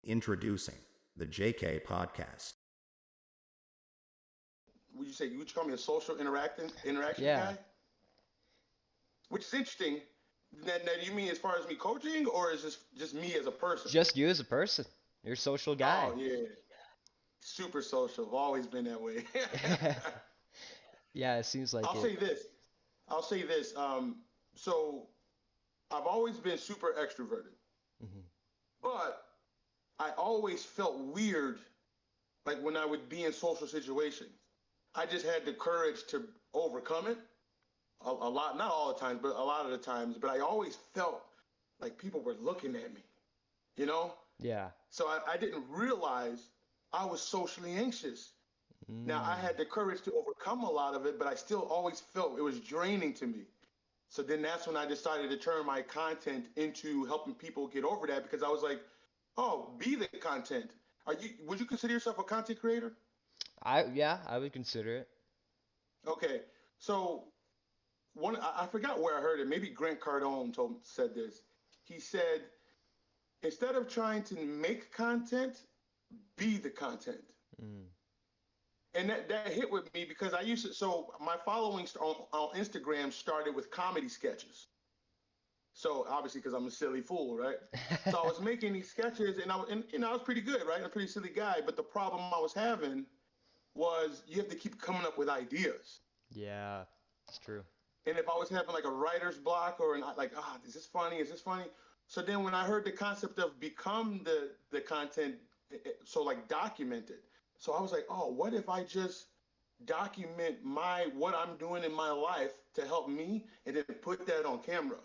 Introducing the JK Podcast. Would you call me a social interaction Yeah, guy? Which is interesting. Now, do you mean as far as me coaching, or is this just me as a person? just you as a person. You're a social Oh guy. yeah, super social. I've always been that way. Yeah, it seems like I'll it. say this. I'll say this. So I've always been super extroverted, Hmm. but I always felt weird, like when I would be in social situations. I just had the courage to overcome it. A lot, not all the times, but a lot of the times. But I always felt like people were looking at me, you know? Yeah. So I didn't realize I was socially anxious. Now I Mm. had the courage to overcome a lot of it, but I still always felt it was draining to me. So then that's when I decided to turn my content into helping people get over that because I was like, oh, be the content. Would you consider yourself a content creator? Yeah, I would consider it. Okay. So I forgot where I heard it. Maybe Grant Cardone said this. He said, instead of trying to make content, be the content. Mm. And that hit with me because I used to, so my following on Instagram started with comedy sketches. So obviously, because I'm a silly fool, right? So I was making these sketches, and I was pretty good, right? I'm a pretty silly guy. But the problem I was having was you have to keep coming up with ideas. Yeah, it's true. And if I was having like a writer's block or like, is this funny? Is this funny? So then when I heard the concept of become the content, so like document it. So I was like, oh, what if I just document my what I'm doing in my life to help me, and then put that on camera,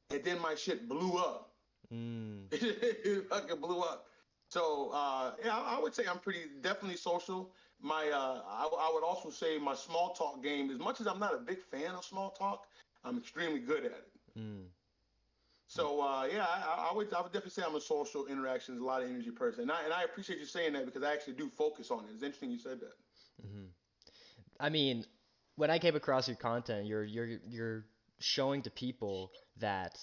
and then my shit blew up. Mm. It fucking blew up. So yeah, I would say I'm pretty definitely social. I would also say my small talk game. As much as I'm not a big fan of small talk, I'm extremely good at it. Mm. So yeah, I would definitely say I'm a social interactions, a lot of energy person, and I appreciate you saying that because I actually do focus on it. It's interesting you said that. Mm-hmm. I mean, when I came across your content, you're showing to people that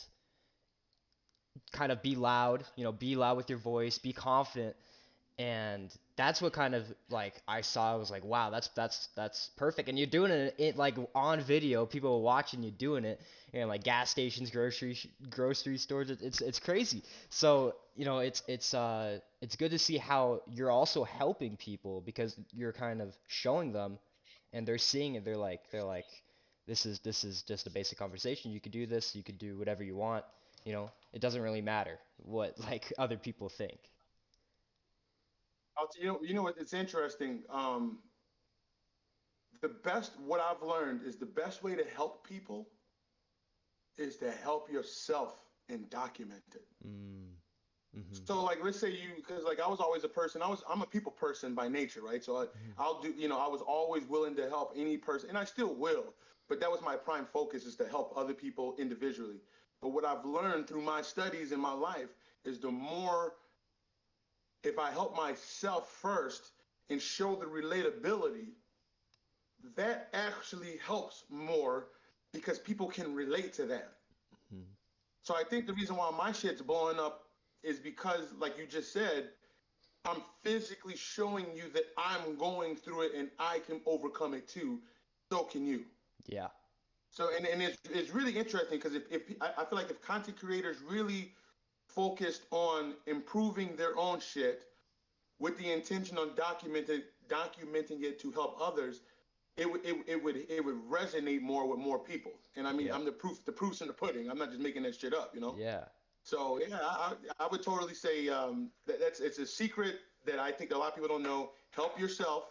kind of be loud, be loud with your voice, be confident, and that's what kind of like I saw. I was like, wow, that's perfect. And you're doing it like on video, people are watching you doing it, and like gas stations, grocery stores. It's crazy. So it's good to see how you're also helping people because you're kind of showing them, and they're seeing it. They're like, this is just a basic conversation. You could do this. You could do whatever you want. It doesn't really matter what like other people think. You know what? It's interesting. What I've learned is the best way to help people is to help yourself and document it. Mm. Mm-hmm. So like let's say you because like I was always a person I'm a people person by nature, right? So I'll do I was always willing to help any person and I still will, but that was my prime focus is to help other people individually. But what I've learned through my studies in my life is the more if I help myself first and show the relatability, that actually helps more because people can relate to that. Mm-hmm. So I think the reason why my shit's blowing up is because, like you just said, I'm physically showing you that I'm going through it and I can overcome it too. So can you. Yeah. So and it's really interesting because if I feel like if content creators really focused on improving their own shit with the intention on documenting it to help others, it would resonate more with more people. And I mean, Yep. I'm the proof's in the pudding. I'm not just making that shit up. Yeah. So yeah, I would totally say that's it's a secret that I think a lot of people don't know. Help yourself.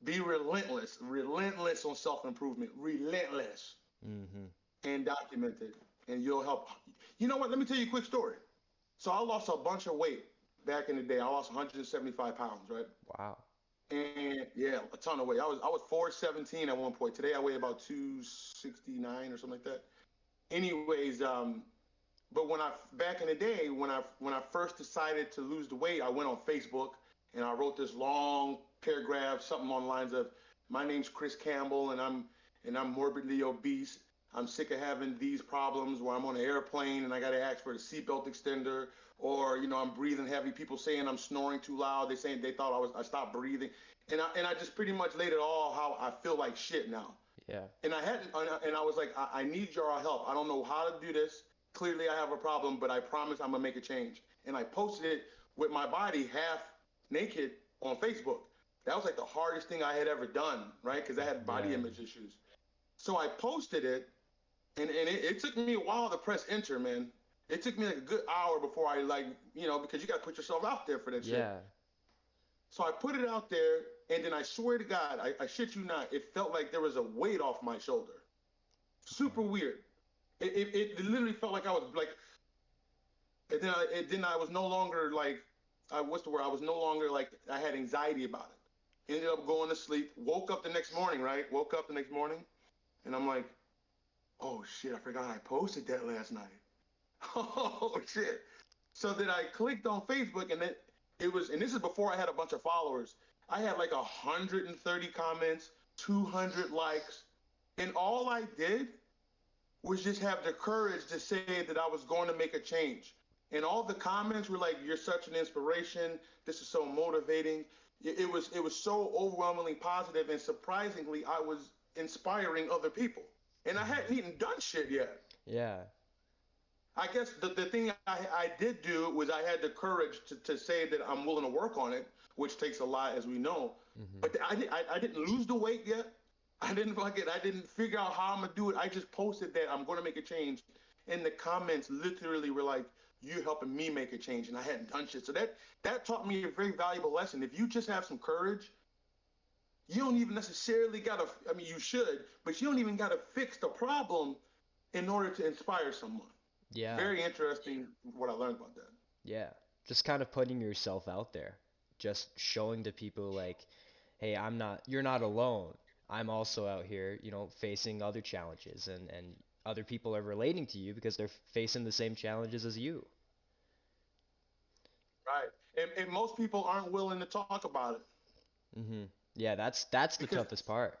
Be relentless on self improvement, relentless, Mm-hmm. and document it, and you'll help. You know what? Let me tell you a quick story. So I lost a bunch of weight back in the day. I lost 175 pounds, right? Wow. And yeah, a ton of weight. I was 417 at one point. Today I weigh about 269 or something like that. Anyways, but when I back in the day when I first decided to lose the weight, I went on Facebook and I wrote this long paragraph, something on the lines of, "My name's Chris Campbell and I'm morbidly obese. I'm sick of having these problems where I'm on an airplane and I got to ask for a seatbelt extender, or I'm breathing heavy. People saying I'm snoring too loud. They saying they thought I stopped breathing, and I just pretty much laid it all how I feel like shit now. Yeah. And I hadn't, and I was like, I need your help. I don't know how to do this. Clearly, I have a problem, but I promise I'm gonna make a change. And I posted it with my body half naked on Facebook. That was like the hardest thing I had ever done, right? Because I had body Yeah. image issues. So I posted it, and it took me a while to press enter, man. It took me like a good hour before I like, because you got to put yourself out there for that shit. Yeah. So I put it out there, and then I swear to God, I shit you not, it felt like there was a weight off my shoulder. Okay. Super weird. It literally felt like I was like, and then I was no longer like, what's the word? I was no longer like I had anxiety about it. Ended up going to sleep. Woke up the next morning, right? Woke up the next morning, and I'm like, oh shit, I forgot I posted that last night. Oh shit. So then I clicked on Facebook, and it was, and this is before I had a bunch of followers. I had like 130 comments, 200 likes, and all I did was just have the courage to say that I was going to make a change. And all the comments were like, "You're such an inspiration. This is so motivating." It was so overwhelmingly positive, and surprisingly, I was inspiring other people, and I hadn't Mhm. even done shit yet. Yeah. I guess the thing I did do was I had the courage to say that I'm willing to work on it, which takes a lot, as we know. Mhm. But I didn't lose the weight yet. I didn't figure out how I'm gonna do it. I just posted that I'm gonna make a change, and the comments literally were like, "You helping me make a change," and I hadn't done shit. So that taught me a very valuable lesson. If you just have some courage, you don't even necessarily gotta. I mean, you should, but you don't even gotta fix the problem in order to inspire someone. Yeah. Very interesting what I learned about that. Yeah. Just kind of putting yourself out there. Just showing to people like, hey, you're not alone. I'm also out here, facing other challenges and other people are relating to you because they're facing the same challenges as you. Right. And most people aren't willing to talk about it Mhm. Yeah, that's the because, toughest part.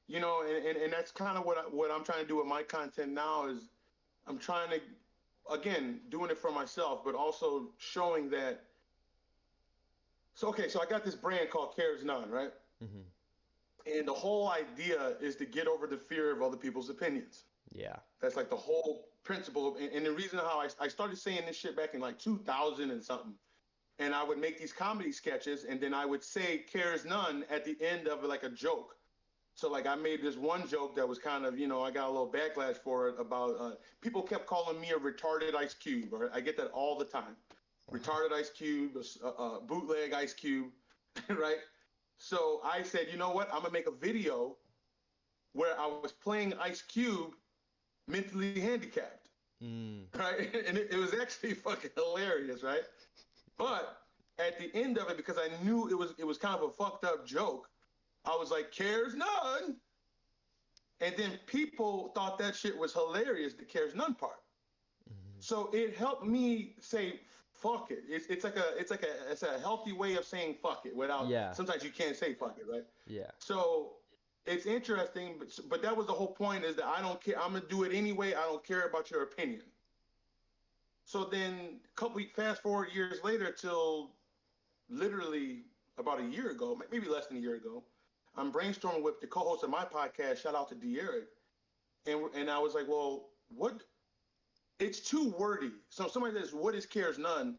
and that's kind of what I'm trying to do with my content now is I'm trying to, again, doing it for myself, but also showing that. So, okay, so I got this brand called Cares None, right? Mhm. And the whole idea is to get over the fear of other people's opinions. Yeah. That's like the whole principle. And the reason how I started saying this shit back in like 2000 and something. And I would make these comedy sketches, and then I would say "cares none" at the end of like a joke. So like I made this one joke that was kind of, I got a little backlash for it about people kept calling me a retarded Ice Cube. Or I get that all the time. Retarded Ice Cube, bootleg Ice Cube, right? So I said, you know what? I'm gonna make a video where I was playing Ice Cube mentally handicapped, Mm. right? And it was actually fucking hilarious, right? But at the end of it, because I knew it was kind of a fucked up joke, I was like, "Cares none," and then people thought that shit was hilarious, the "cares none" part. Mhm. So it helped me say fuck it. It's a healthy way of saying fuck it without. Yeah. Sometimes you can't say fuck it, right? Yeah. So it's interesting, but that was the whole point, is that I don't care. I'm gonna do it anyway. I don't care about your opinion. So then, fast forward years later till literally about a year ago, maybe less than a year ago, I'm brainstorming with the co-host of my podcast. Shout out to D. Eric, and I was like, well, what? It's too wordy. So somebody says, "What is cares none?"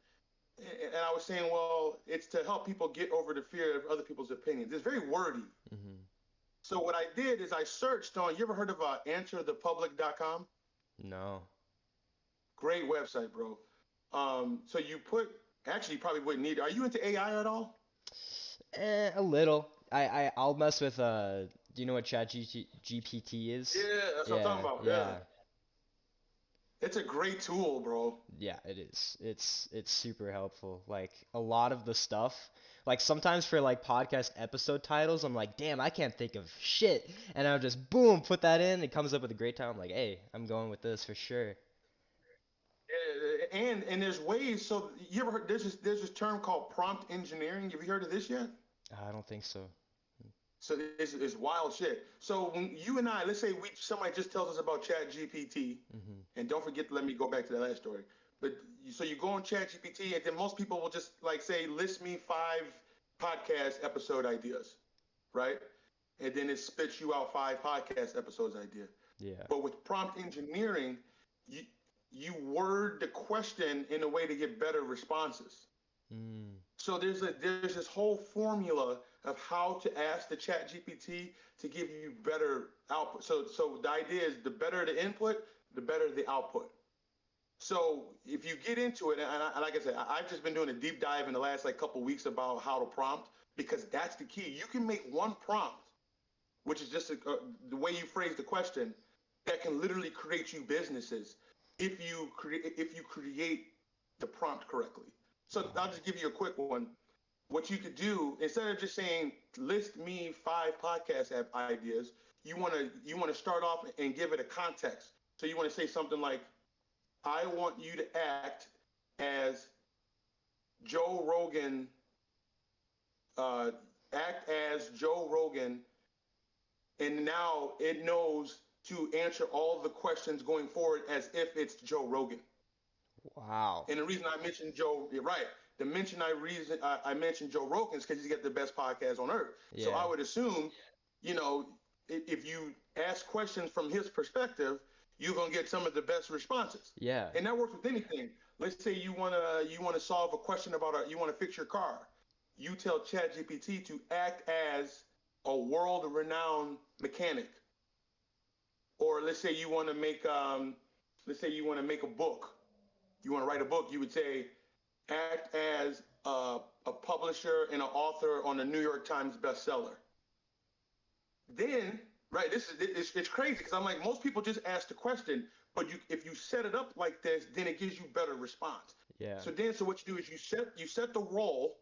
And I was saying, well, it's to help people get over the fear of other people's opinions. It's very wordy. Mhm. So what I did is I searched on. You ever heard of answerthepublic.com? No. Great website, bro. So actually, you probably wouldn't need it. Are you into AI at all? A little. I'll mess with do you know what GPT is? Yeah, that's what I'm Yeah, talking about. Yeah. yeah. It's a great tool, bro. Yeah, it is. It's super helpful. Like a lot of the stuff, like sometimes for like podcast episode titles, I'm like, damn, I can't think of shit, and I'll just boom put that in. It comes up with a great time. I'm like, hey, I'm going with this for sure. And there's ways. So you ever heard? There's this term called prompt engineering. Have you heard of this yet? I don't think so. So it's wild shit. So when you and I, let's say somebody just tells us about Chat GPT, Mm-hmm. and don't forget to let me go back to that last story. But so you go on Chat GPT, and then most people will just like say, list me 5 podcast episode ideas, right? And then it spits you out 5 podcast episodes idea. Yeah. But with prompt engineering, you you word the question in a way to get better responses. Mm. So there's this whole formula of how to ask the Chat GPT to give you better output. So the idea is the better the input, the better the output. So if you get into it, and like I said, I've just been doing a deep dive in the last like couple weeks about how to prompt because that's the key. You can make one prompt, which is just the way you phrase the question, that can literally create you businesses if you create the prompt correctly. So I'll just give you a quick one. What you could do instead of just saying list me 5 podcast ideas, you want to start off and give it a context. So you want to say something like, I want you to as Joe Rogan, uh, act as Joe Rogan, and now it knows to answer all the questions going forward as if it's Joe Rogan. Wow. And the reason I mentioned Joe, you're right. The reason I mentioned Joe Rogan is because he's got the best podcast on earth. So Yeah. I would assume, you know, if you ask questions from his perspective, you're gonna get some of the best responses. Yeah. And that works with anything. Let's say you wanna solve a question about you wanna fix your car. You tell ChatGPT to act as a world-renowned mechanic. Or let's say you want to make a book. You want to write a book. You would say act as a publisher and an author on a New York Times bestseller. Then, right, it's crazy because I'm like most people just ask the question, but if you set it up like this, then it gives you better response. Yeah. So what you do is you set the role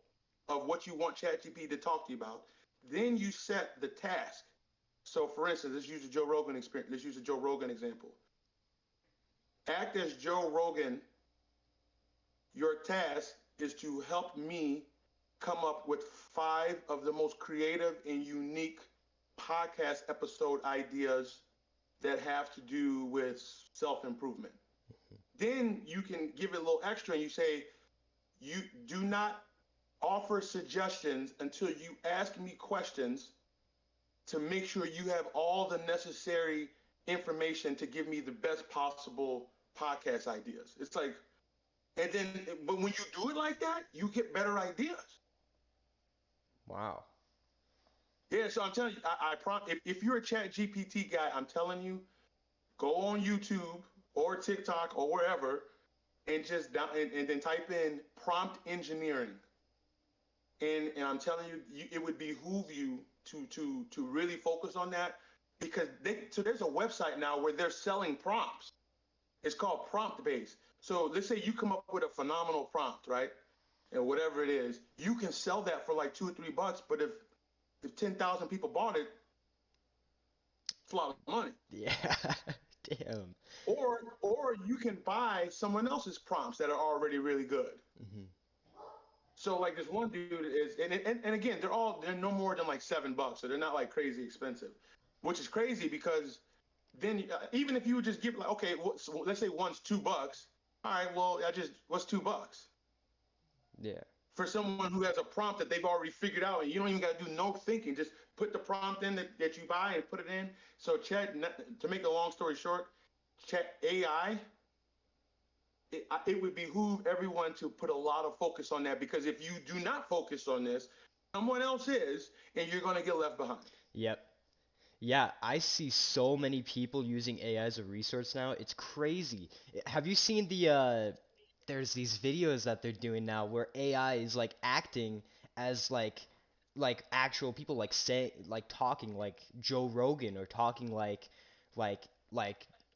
of what you want ChatGPT to talk to you about. Then you set the task. So, for instance, let's use a Joe Rogan experience. Let's use a Joe Rogan example. Act as Joe Rogan. Your task is to help me come up with 5 of the most creative and unique podcast episode ideas that have to do with self-improvement. Then you can give it a little extra and you say, you do not offer suggestions until you ask me questions to make sure you have all the necessary information to give me the best possible podcast ideas. It's like, and then, but when you do it like that, you get better ideas. Wow. Yeah, so I'm telling you, if you're a Chat GPT guy, I'm telling you, go on YouTube or TikTok or wherever, and just and then type in prompt engineering, and I'm telling you, it would behoove you to really focus on that because so there's a website now where they're selling prompts. It's called prompt based. So let's say you come up with a phenomenal prompt, right? And whatever it is, you can sell that for like $2 or $3. But if 10,000 people bought it, it's a lot of money. Yeah. Damn. Or you can buy someone else's prompts that are already really good. Mm-hmm. So like this one dude is, and again, they're no more than like $7, so they're not like crazy expensive, which is crazy because then even if you would just give like okay, so let's say one's $2. All right, well what's $2 Yeah. for someone who has a prompt that they've already figured out, and you don't even got to do no thinking. Just put the prompt in that you buy and put it in. So to make a long story short, Chat AI, it would behoove everyone to put a lot of focus on that because if you do not focus on this, someone else is, and you're going to get left behind. Yep. Yeah, I see so many people using AI as a resource now. It's crazy. Have you seen there's these videos that they're doing now where AI is like acting as like actual people like say like talking like Joe Rogan or talking like like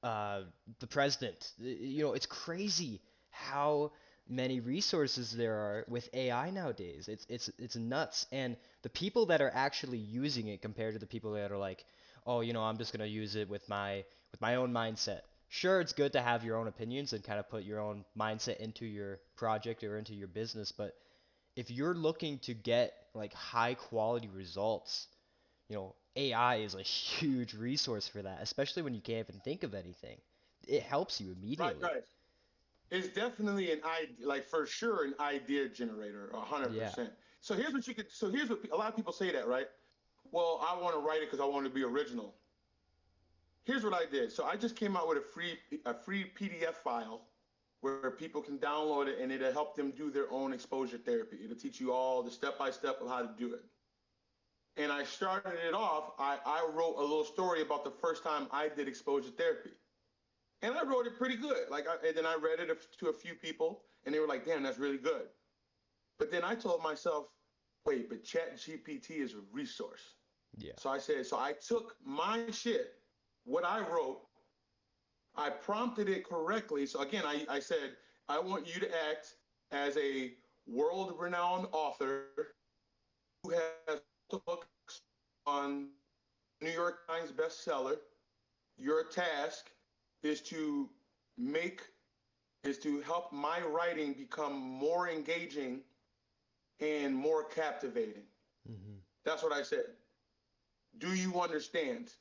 uh the president. You know, it's crazy how many resources there are with AI nowadays. It's nuts. And the people that are actually using it compared to the people that are like, oh, you know, I'm just gonna use it with my own mindset. Sure, it's good to have your own opinions and kind of put your own mindset into your project or into your business, but if you're looking to get like high quality results, AI is a huge resource for that, especially when you can't even think of anything. It helps you Right, immediately. right. It's definitely an idea, like for sure, an idea generator, a hundred Yeah. percent. So here's what you could. So here's what a lot of people say that, right? Well, I want to write it because I want to be original. Here's what I did. So I just came out with a free PDF file where people can download it and it'll help them do their own exposure therapy. It'll teach you all the step by step of how to do it. And I started it off. I wrote a little story about the first time I did exposure therapy, and I wrote it pretty good. And then I read it to a few people, and they were like, "Damn, that's really good." But then I told myself, "Wait, but Chat GPT is a resource." Yeah. So I said, so I took my shit, what I wrote, I prompted it correctly. So again, I said, I want you to act as a world renowned author who has books on New York Times bestseller. Your task is to make is to help my writing become more engaging and more captivating. Hmm. That's what I said. Do you understand?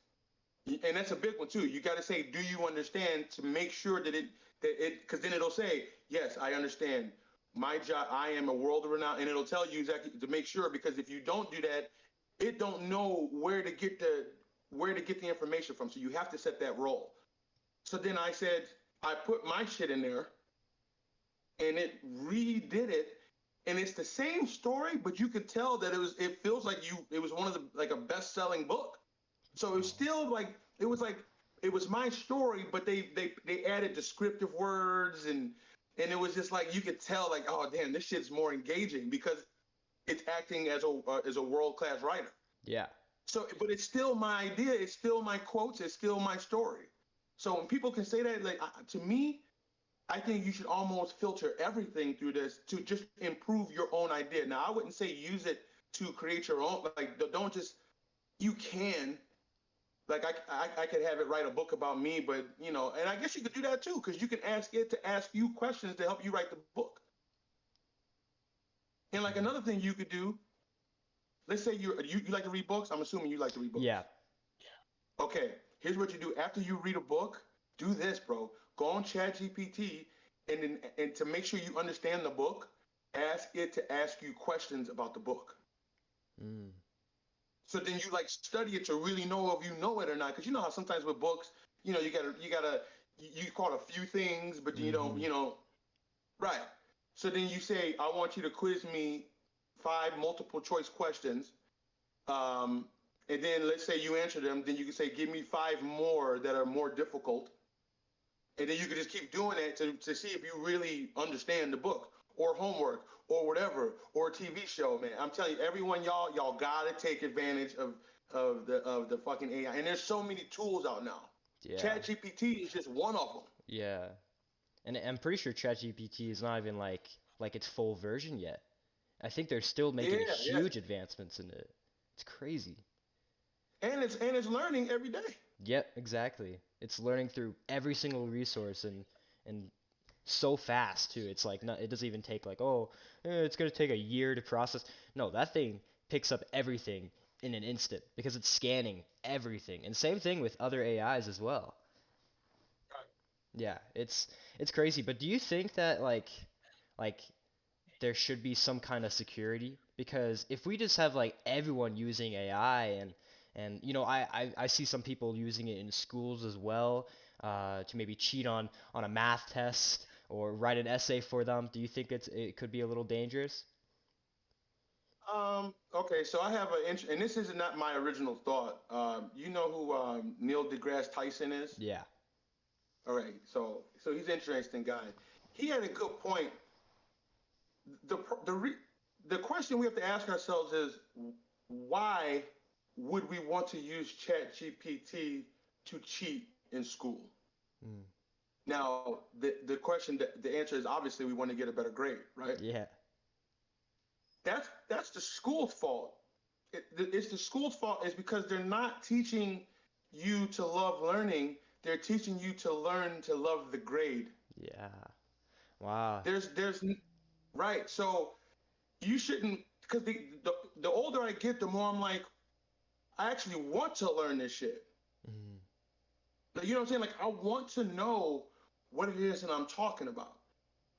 And that's a big one too. You got to say, "Do you understand?" to make sure that it because then it'll say, "Yes, I understand. My job. I am a world renowned," and it'll tell you exactly to make sure. Because if you don't do that, it don't know where to get the information from. So you have to set that role. So then I said, I put my shit in there, and it redid it, and it's the same story, but you could tell that it feels like it was one of the like a best selling book. So it was Oh. still like it was my story, but they added descriptive words, and it was just like you could tell like, oh damn, this shit's more engaging because it's acting as a world class writer. Yeah. So, but it's still my idea. It's still my quotes. It's still my story. So when people can say that, like to me, I think you should almost filter everything through this to just improve your own idea. Now, I wouldn't say use it to create your own. Like, don't just. You can. Like, I could have it write a book about me, but and I guess you could do that too, because you can ask it to ask you questions to help you write the book. And like Mhm. another thing you could do, let's say you like to read books. I'm assuming you like to read Yeah. books. Okay, here's what you do after you read a book. Do this, bro. Go on ChatGPT, and to make sure you understand the book, ask it to ask you questions about the book. Mm. So then you like study it to really know if you know it or not. Because you know how sometimes with books, you caught a few things, but you don't, Hmm. right. So then you say, I want you to quiz me 5 multiple choice questions. Um, and then let's say you answer them, then you can say, give me 5 more that are more difficult. And then you can just keep doing that to see if you really understand the book or homework or whatever or a TV show, man. I'm telling you, everyone, y'all gotta take advantage of the fucking AI. And there's so many tools out now. Yeah. Chat GPT is just one of them. Yeah. And I'm pretty sure ChatGPT is not even like its full version yet. I think they're still Yeah, making yeah. huge advancements in it. It's crazy. And it's learning every day. Yep, exactly. It's learning through every single resource and so fast too. It's like not, it doesn't even take like, oh, it's gonna take a year to process. No, that thing picks up everything in an instant because it's scanning everything. And same thing with other AIs as well. Yeah, it's crazy. But do you think that like there should be some kind of security? Because if we just have like everyone using AI and I see some people using it in schools as well, to maybe cheat on a math test or write an essay for them. Do you think it could be a little dangerous? Okay, so I have and this is not my original thought. You know who Neil deGrasse Tyson is? Yeah. All right, so he's an interesting guy. He had a good point. The the re, the question we have to ask ourselves is why would we want to use Chat GPT to cheat in school? Mm. Now, the answer is obviously we want to get a better grade, right? Yeah. That's the school's fault. It's the school's fault is because they're not teaching you to love learning. They're teaching you to learn to love the grade. Yeah. Wow. There's right. So you shouldn't because the older I get, the more I'm like, I actually want to learn this shit. Mm-hmm. Like, you know what I'm saying? Like, I want to know what it is that I'm talking about.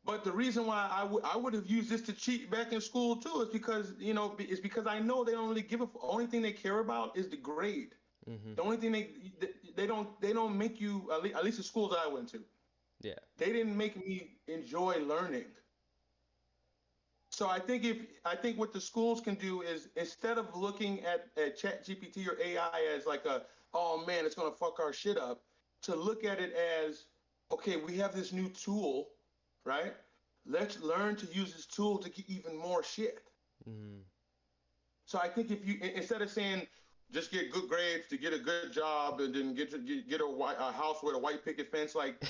But the reason why I would have used this to cheat back in school too is because, it's because I know they don't really give a only thing they care about is the grade. Mm-hmm. The only thing they don't make you, at least the schools I went to, Yeah. they didn't make me enjoy learning. So I think what the schools can do is, instead of looking at Chat GPT or AI as like oh man, it's gonna fuck our shit up, to look at it as, okay, we have this new tool, right? Let's learn to use this tool to get even more shit. Mm-hmm. So I think if you, instead of saying just get good grades to get a good job and then get a house with a white picket fence, like,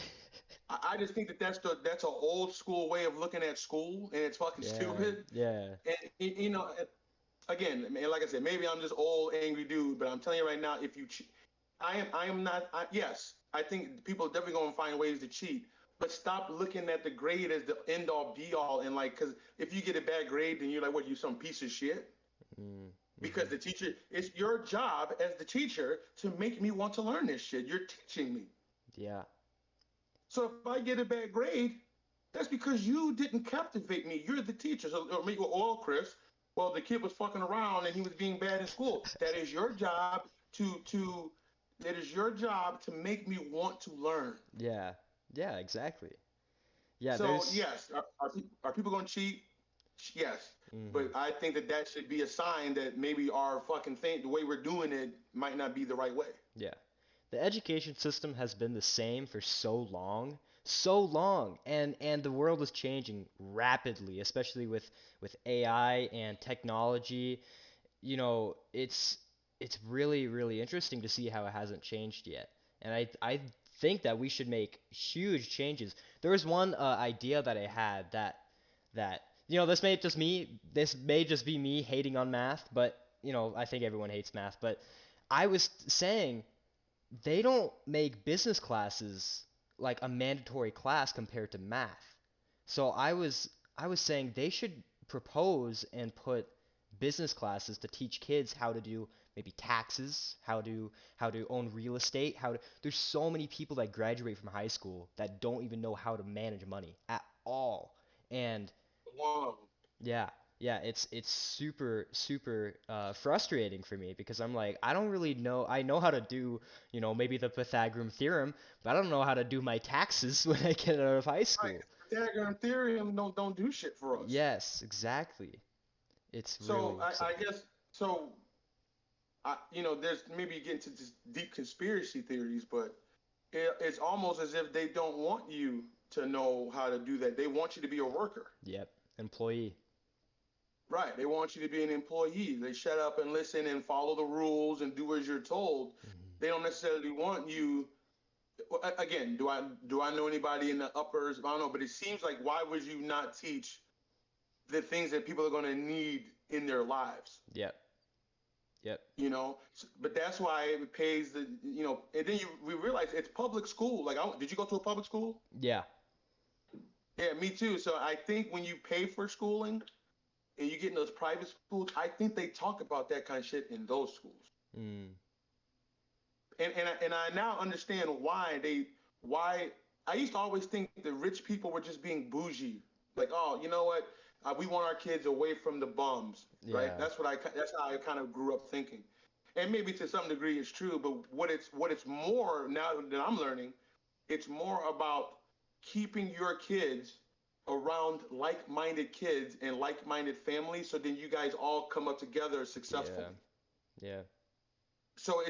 I just think that that's an old school way of looking at school, and it's fucking Yeah. stupid. Yeah. And again, man, like I said, maybe I'm just old angry dude, but I'm telling you right now, if you cheat, I am not. Yes, I think people are definitely gonna find ways to cheat, but stop looking at the grade as the end all be all, and like, because if you get a bad grade, then you're like, what, you some piece of shit? Mm-hmm. Because the teacher, it's your job as the teacher to make me want to learn this shit. You're teaching me. Yeah. So if I get a bad grade, that's because you didn't captivate me. You're the teacher. So, or me, well, Chris, well, the kid was fucking around and he was being bad in school. That is your job to that is your job to make me want to learn. Yeah. Yeah. Exactly. Yeah. So There's. yes, are people going to cheat? Yes, Mm-hmm. but I think that should be a sign that maybe our fucking thing, the way we're doing it, might not be the right way. Yeah. The education system has been the same for so long, and the world is changing rapidly, especially with AI and technology. It's really interesting to see how it hasn't changed yet. And I think that we should make huge changes. There was one idea that I had that this may just be me hating on math, but I think everyone hates math, but I was saying they don't make business classes like a mandatory class compared to math. So I was saying they should propose and put business classes to teach kids how to do maybe taxes, how to own real estate, there's so many people that graduate from high school that don't even know how to manage money at all. And One yeah, yeah, it's super frustrating for me because I'm like, I don't really know. I know how to do, maybe the Pythagorean theorem, but I don't know how to do my taxes when I get out of high right. school. Pythagorean theorem don't do shit for us. Yes, exactly. It's So really I upsetting. guess so. There's maybe you get into just deep conspiracy theories, but it's almost as if they don't want you to know how to do that. They want you to be a worker, Yep. Employee. right? They want you to be an employee. They shut up and listen and follow the rules and do as you're told. Hmm. They don't necessarily want you. Again, do I know anybody in the uppers? I don't know, but it seems like, why would you not teach the things that people are going to need in their lives? Yep. Yep. But that's why it pays and then we realize it's public school. Like, did you go to a public school? Yeah. Yeah, me too. So I think when you pay for schooling and you get in those private schools, I think they talk about that kind of shit in those schools. Mm. And I now understand why I used to always think that rich people were just being bougie. Like, oh, you know what? We want our kids away from the bums, right? Yeah. That's how I kind of grew up thinking. And maybe to some degree it's true, but what it's more now that I'm learning, it's more about keeping your kids around like-minded kids and like-minded families, so then you guys all come up together Yeah. successfully. Yeah. So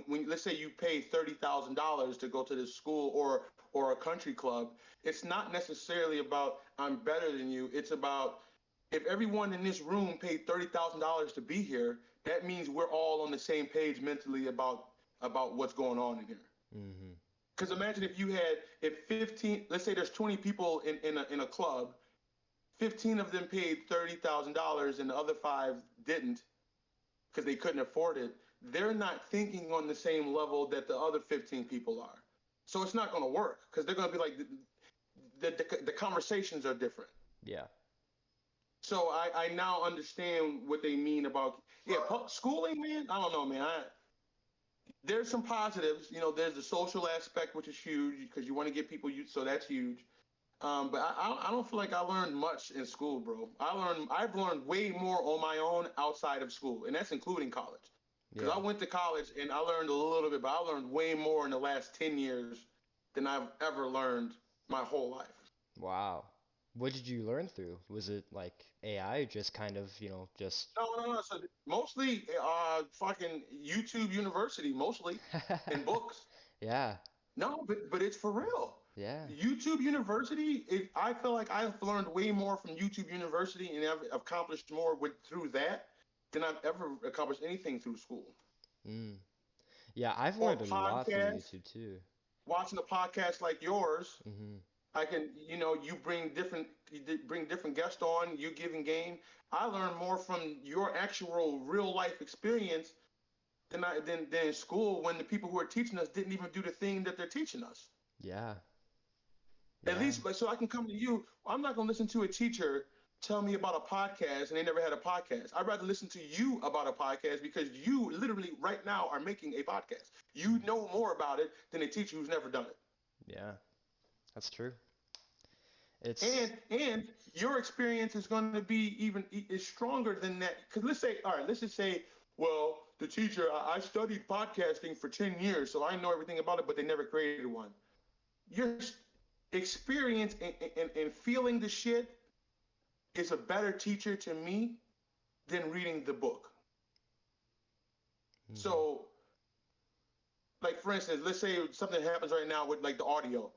when let's say you pay $30,000 to go to this school or a country club, it's not necessarily about I'm better than you. It's about, if everyone in this room paid $30,000 to be here, that means we're all on the same page mentally about what's going on in here. Hmm. Because imagine if 15, let's say there's 20 people in a club, 15 of them paid $30,000 and the other five didn't because they couldn't afford it. They're not thinking on the same level that the other 15 people are. So it's not going to work because they're going to be like, the conversations are different. Yeah. So I now understand what they mean about schooling, man. I don't know, man. There's some positives. There's the social aspect, which is huge because you want to get people used, so that's huge. But I don't feel like I learned much in school, bro. I've learned way more on my own outside of school, and that's including college. Because Yeah. I went to college and I learned a little bit, but I learned way more in the last 10 years than I've ever learned my whole life. Wow. What did you learn through? Was it like AI or just kind of, just No, no, no. So mostly, fucking YouTube University, mostly, and books. Yeah. No, but it's for real. Yeah. YouTube University, I feel like I've learned way more from YouTube University and I've accomplished more through that than I've ever accomplished anything through school. Mm. Yeah, I've Or learned a lot through podcasts, YouTube too. watching a podcast like yours, Hmm. I can, you bring different guests on, you giving game. I learn more from your actual real life experience than in school when the people who are teaching us didn't even do the thing that they're teaching us. Yeah. At Yeah. least, like, so I can come to you. I'm not going to listen to a teacher tell me about a podcast and they never had a podcast. I'd rather listen to you about a podcast because you literally right now are making a podcast. You know more about it than a teacher who's never done it. Yeah. That's true. And It's and your experience is going to be even is stronger than that. Because let's just say, well, the teacher, I studied podcasting for 10 years, so I know everything about it, but they never created one. Your experience and feeling the shit is a better teacher to me than reading the book. hmm. So, like for instance, let's say something happens right now with like the audio.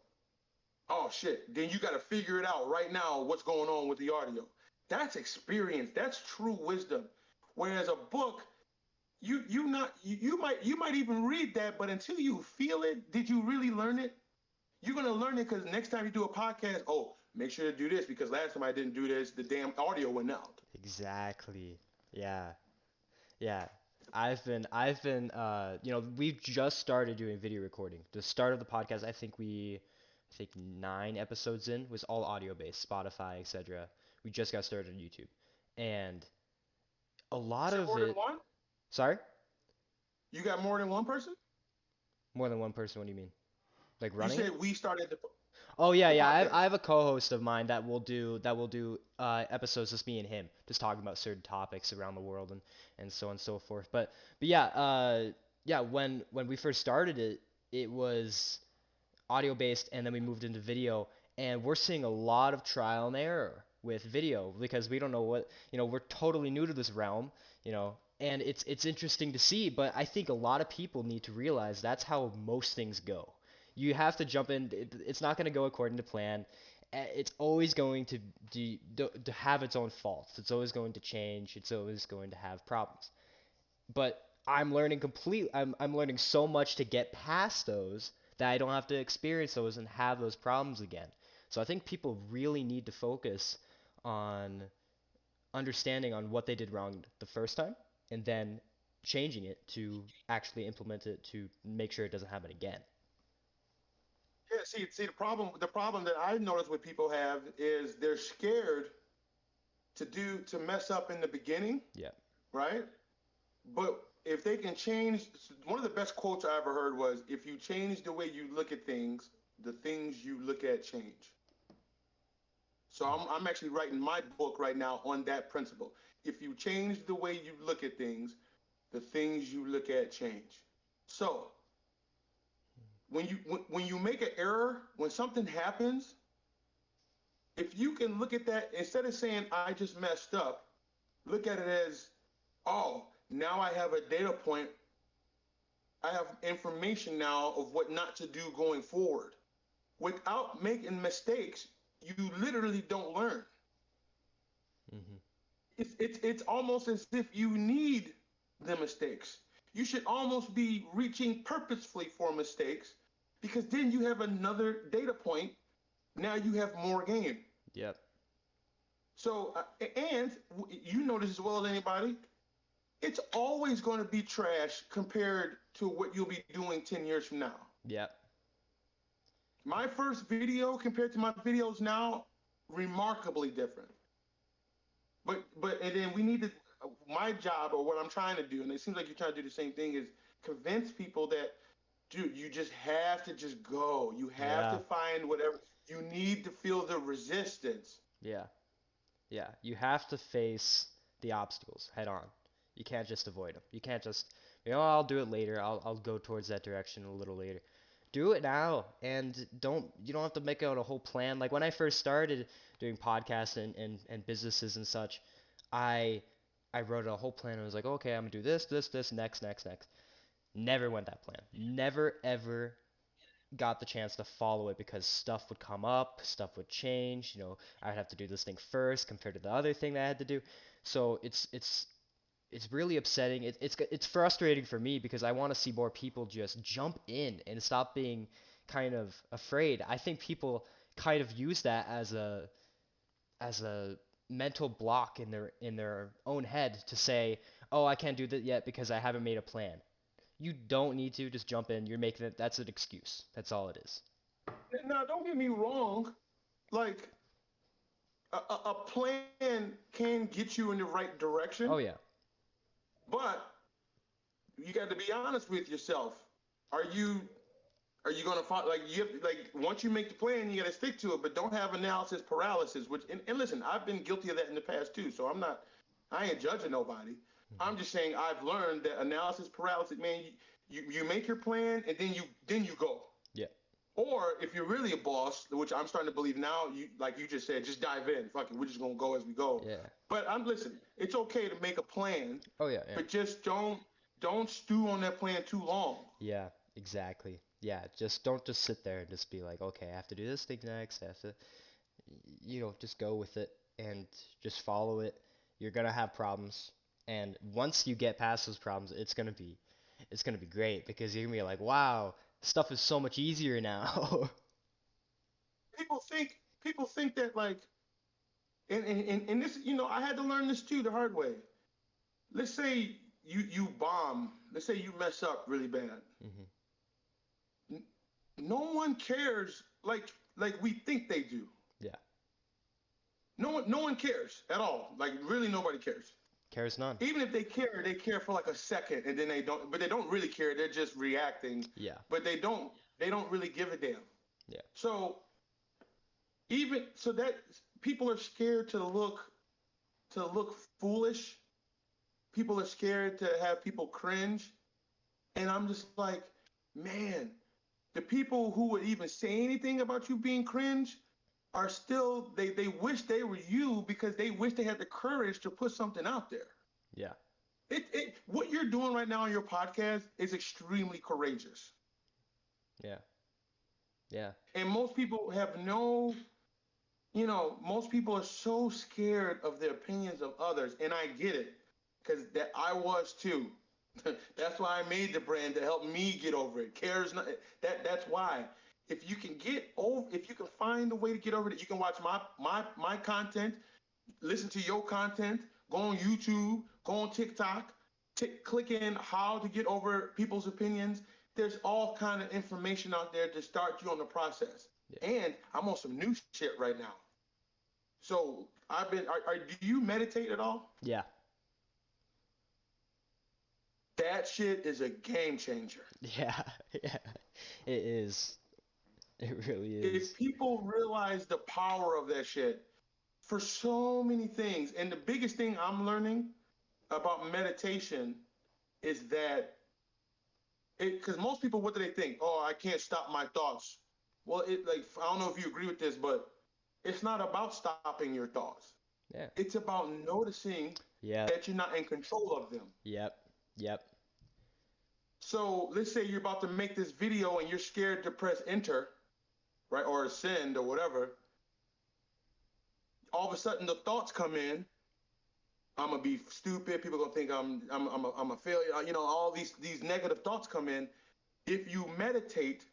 Oh shit! Then you got to figure it out right now. What's going on with the audio? That's experience. That's true wisdom. Whereas a book, you might even read that, but until you feel it, did you really learn it? You're gonna learn it because next time you do a podcast, oh, make sure to do this because last time I didn't do this, the damn audio went out. Exactly. Yeah. Yeah. We've just started doing video recording. The start of the podcast, I think 9 episodes in was all audio based, Spotify, etc. We just got started on YouTube. And a lot Is there of more than it, one? sorry? You got more than one person? More than one person, what do you mean? Like You running it? said we started Oh yeah, the yeah. I podcast. have a co-host of mine that will do episodes just me and him, just talking about certain topics around the world and so on and so forth. But yeah, yeah. When we first started it, it was audio based, and then we moved into video, and we're seeing a lot of trial and error with video because we don't know we're totally new to this realm, and it's interesting to see, but I think a lot of people need to realize that's how most things go. You have to jump in. It's not going to go according to plan. It's always going to have its own faults. It's always going to change. It's always going to have problems. But I'm learning so much to get past those that I don't have to experience those and have those problems again. So I think people really need to focus on understanding on what they did wrong the first time and then changing it to actually implement it to make sure it doesn't happen again. Yeah, see the problem that I notice what people have is they're scared to mess up in the beginning, Yeah. right? But if they can change, one of the best quotes I ever heard was, "If you change the way you look at things, the things you look at change." So I'm actually writing my book right now on that principle. If you change the way you look at things, the things you look at change. So when you make an error, when something happens, if you can look at that instead of saying I just messed up, look at it as, oh, now I have a data point. I have information now of what not to do going forward. Without making mistakes, you literally don't learn. Hmm. It's almost as if you need the mistakes. You should almost be reaching purposefully for mistakes because then you have another data point. Now you have more game. Yep. So, and you know this as well as anybody, it's always going to be trash compared to what you'll be doing 10 years from now. Yep. My first video compared to my videos now, remarkably different. but and then we need to. My job or what I'm trying to do, and it seems like you're trying to do the same thing, is convince people that, dude, you just have to just go. You have to Yeah. find whatever you need to feel the resistance. Yeah. Yeah. You have to face the obstacles head on. You can't just avoid them. You can't just, I'll do it later. I'll go towards that direction a little later. Do it now, and you don't have to make out a whole plan. Like when I first started doing podcasts and businesses and such, I I wrote a whole plan. I was like, okay, I'm gonna do this, next. Never went that plan. Never ever got the chance to follow it because stuff would come up, stuff would change. I'd have to do this thing first compared to the other thing that I had to do. So it's really upsetting. It's frustrating for me because I want to see more people just jump in and stop being kind of afraid. I think people kind of use that as a mental block in their own head to say, "Oh, I can't do that yet because I haven't made a plan." You don't need to just jump in. You're making it. That's an excuse. That's all it is. Now, don't get me wrong. Like a plan can get you in the right direction, Oh yeah. but you got to be honest with yourself. Are you are you gonna follow, like you have, like once you make the plan, you got to stick to it, but don't have analysis paralysis. Which and listen, I've been guilty of that in the past too. So I ain't judging nobody. Hmm. I'm just saying I've learned that analysis paralysis, man. You make your plan and then you go. Yeah. Or if you're really a boss, which I'm starting to believe now, you like you just said, just dive in. Fuck it, we're just gonna go as we go. Yeah. But I'm listen. It's okay to make a plan, Oh yeah. Yeah. but just don't stew on that plan too long. Yeah. Exactly. Yeah. Just don't just sit there and just be like, okay, I have to do this thing next. I have to, just go with it and just follow it. You're gonna have problems, and once you get past those problems, it's gonna be great because you're gonna be like, wow, stuff is so much easier now. People think that like and this, I had to learn this too the hard way. Let's say you bomb. Let's say you mess up really bad. Hmm. No one cares like we think they do. Yeah. No one cares at all. Like really nobody cares. Cares none. Even if they care for like a second and then they don't, but they don't really care. They're just reacting, Yeah. but they don't really give a damn. Yeah. So even so that people are scared to look foolish. People are scared to have people cringe. And I'm just like, man, the people who would even say anything about you being cringe are still they wish they were you because they wish they had the courage to put something out there. Yeah. It what you're doing right now on your podcast is extremely courageous. Yeah. Yeah. And most people have no, most people are so scared of the opinions of others, and I get it, because that I was too. That's why I made the brand to help me get over it. Cares not that's why. If you can find a way to get over it, you can watch my content, listen to your content, go on YouTube, go on TikTok, click in how to get over people's opinions. There's all kind of information out there to start you on the process. Yeah. And I'm on some new shit right now. So I've been. Do you meditate at all? Yeah. That shit is a game changer. Yeah. Yeah. It is. It really is. If people realize the power of that shit for so many things, and the biggest thing I'm learning about meditation is that because most people, what do they think? Oh, I can't stop my thoughts. Well, I don't know if you agree with this, but it's not about stopping your thoughts. Yeah. It's about noticing Yep. that you're not in control of them. Yep. Yep. So let's say you're about to make this video and you're scared to press enter, right, or send or whatever. All of a sudden, the thoughts come in. I'm gonna be stupid. People gonna think I'm a failure. All these negative thoughts come in. If you meditate,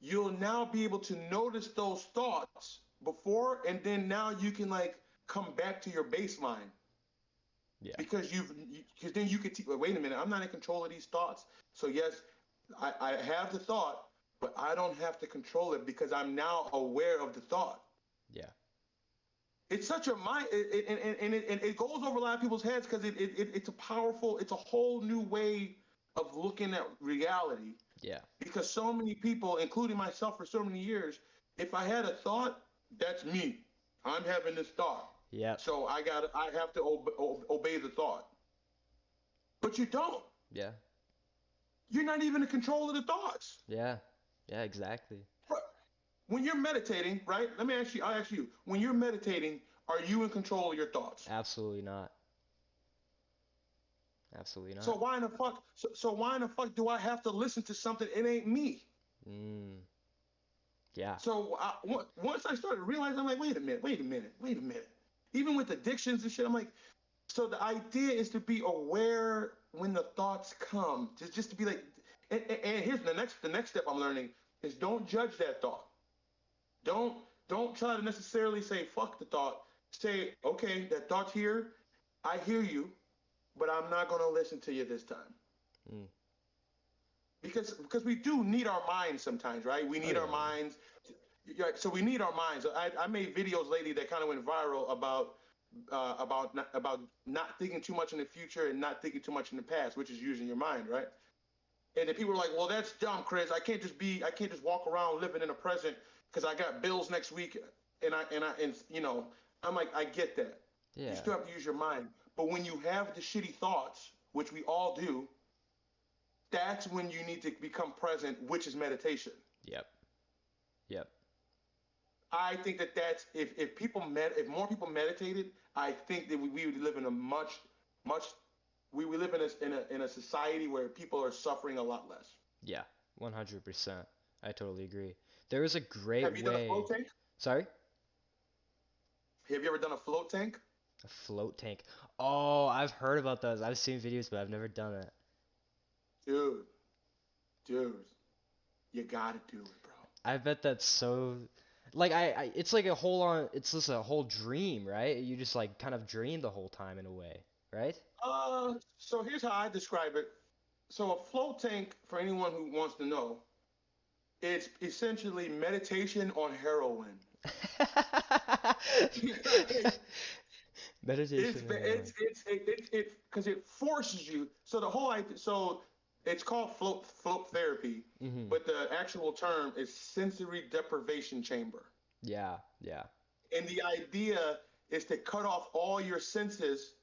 you'll now be able to notice those thoughts before, and then now you can like come back to your baseline. Yeah. Because because then you could wait a minute, I'm not in control of these thoughts. So yes, I have the thought, but I don't have to control it because I'm now aware of the thought. Yeah. it's such a mind, and it goes over a lot of people's heads because it's a powerful, it's a whole new way of looking at reality. Yeah. Because so many people, including myself for so many years, if I had a thought, that's me. I'm having this thought. Yep. So I have to obey the thought. But you don't. Yeah. You're not even in control of the thoughts. Yeah. Yeah, exactly. When you're meditating, right? I'll ask you, when you're meditating, are you in control of your thoughts? Absolutely not. Absolutely not. So why in the fuck? So why in the fuck do I have to listen to something? It ain't me. Yeah. So once I started realizing, I'm like, wait a minute. Even with addictions and shit, I'm like, so the idea is to be aware when the thoughts come, just to be like, and here's the next step I'm learning is don't judge that thought. Don't try to necessarily say fuck the thought. Say, okay, that thought's here. I hear you, but I'm not going to listen to you this time. Because we do need our minds sometimes, right? We need our minds. So we need our minds. I made videos lately that kind of went viral about not thinking too much in the future and not thinking too much in the past, which is using your mind, right? And then people are like, well, that's dumb, Chris. I can't just walk around living in the present because I got bills next week, and I'm like, I get that. Yeah. You still have to use your mind. But when you have the shitty thoughts, which we all do, that's when you need to become present, which is meditation. Yep. I think that's if more people meditated, I think that we would live in a we would live in a society where people are suffering a lot less. Yeah, 100%. I totally agree. There is a great Have you done a float tank? Sorry? Have you ever done a float tank? A float tank. Oh, I've heard about those. I've seen videos, but I've never done it. Dude, you gotta do it, bro. I bet that's so, like, it's like it's just a whole dream, right? You just like kind of dream the whole time in a way, right? So here's how I describe it. So a float tank, for anyone who wants to know, it's essentially meditation on heroin. Meditation. It's because it forces you. So the whole idea, so it's called float therapy, but the actual term is sensory deprivation chamber. Yeah. And the idea is to cut off all your senses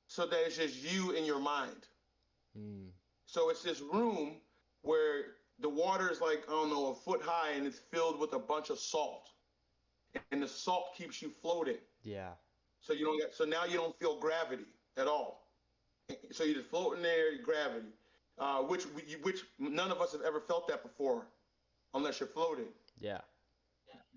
so that it's just you and your mind. So it's this room where the water is like, I don't know, a foot high, and it's filled with a bunch of salt. And the salt keeps you floating. Yeah. So now you don't feel gravity at all. So you're just floating there, gravity, which none of us have ever felt that before, unless you're floating. Yeah.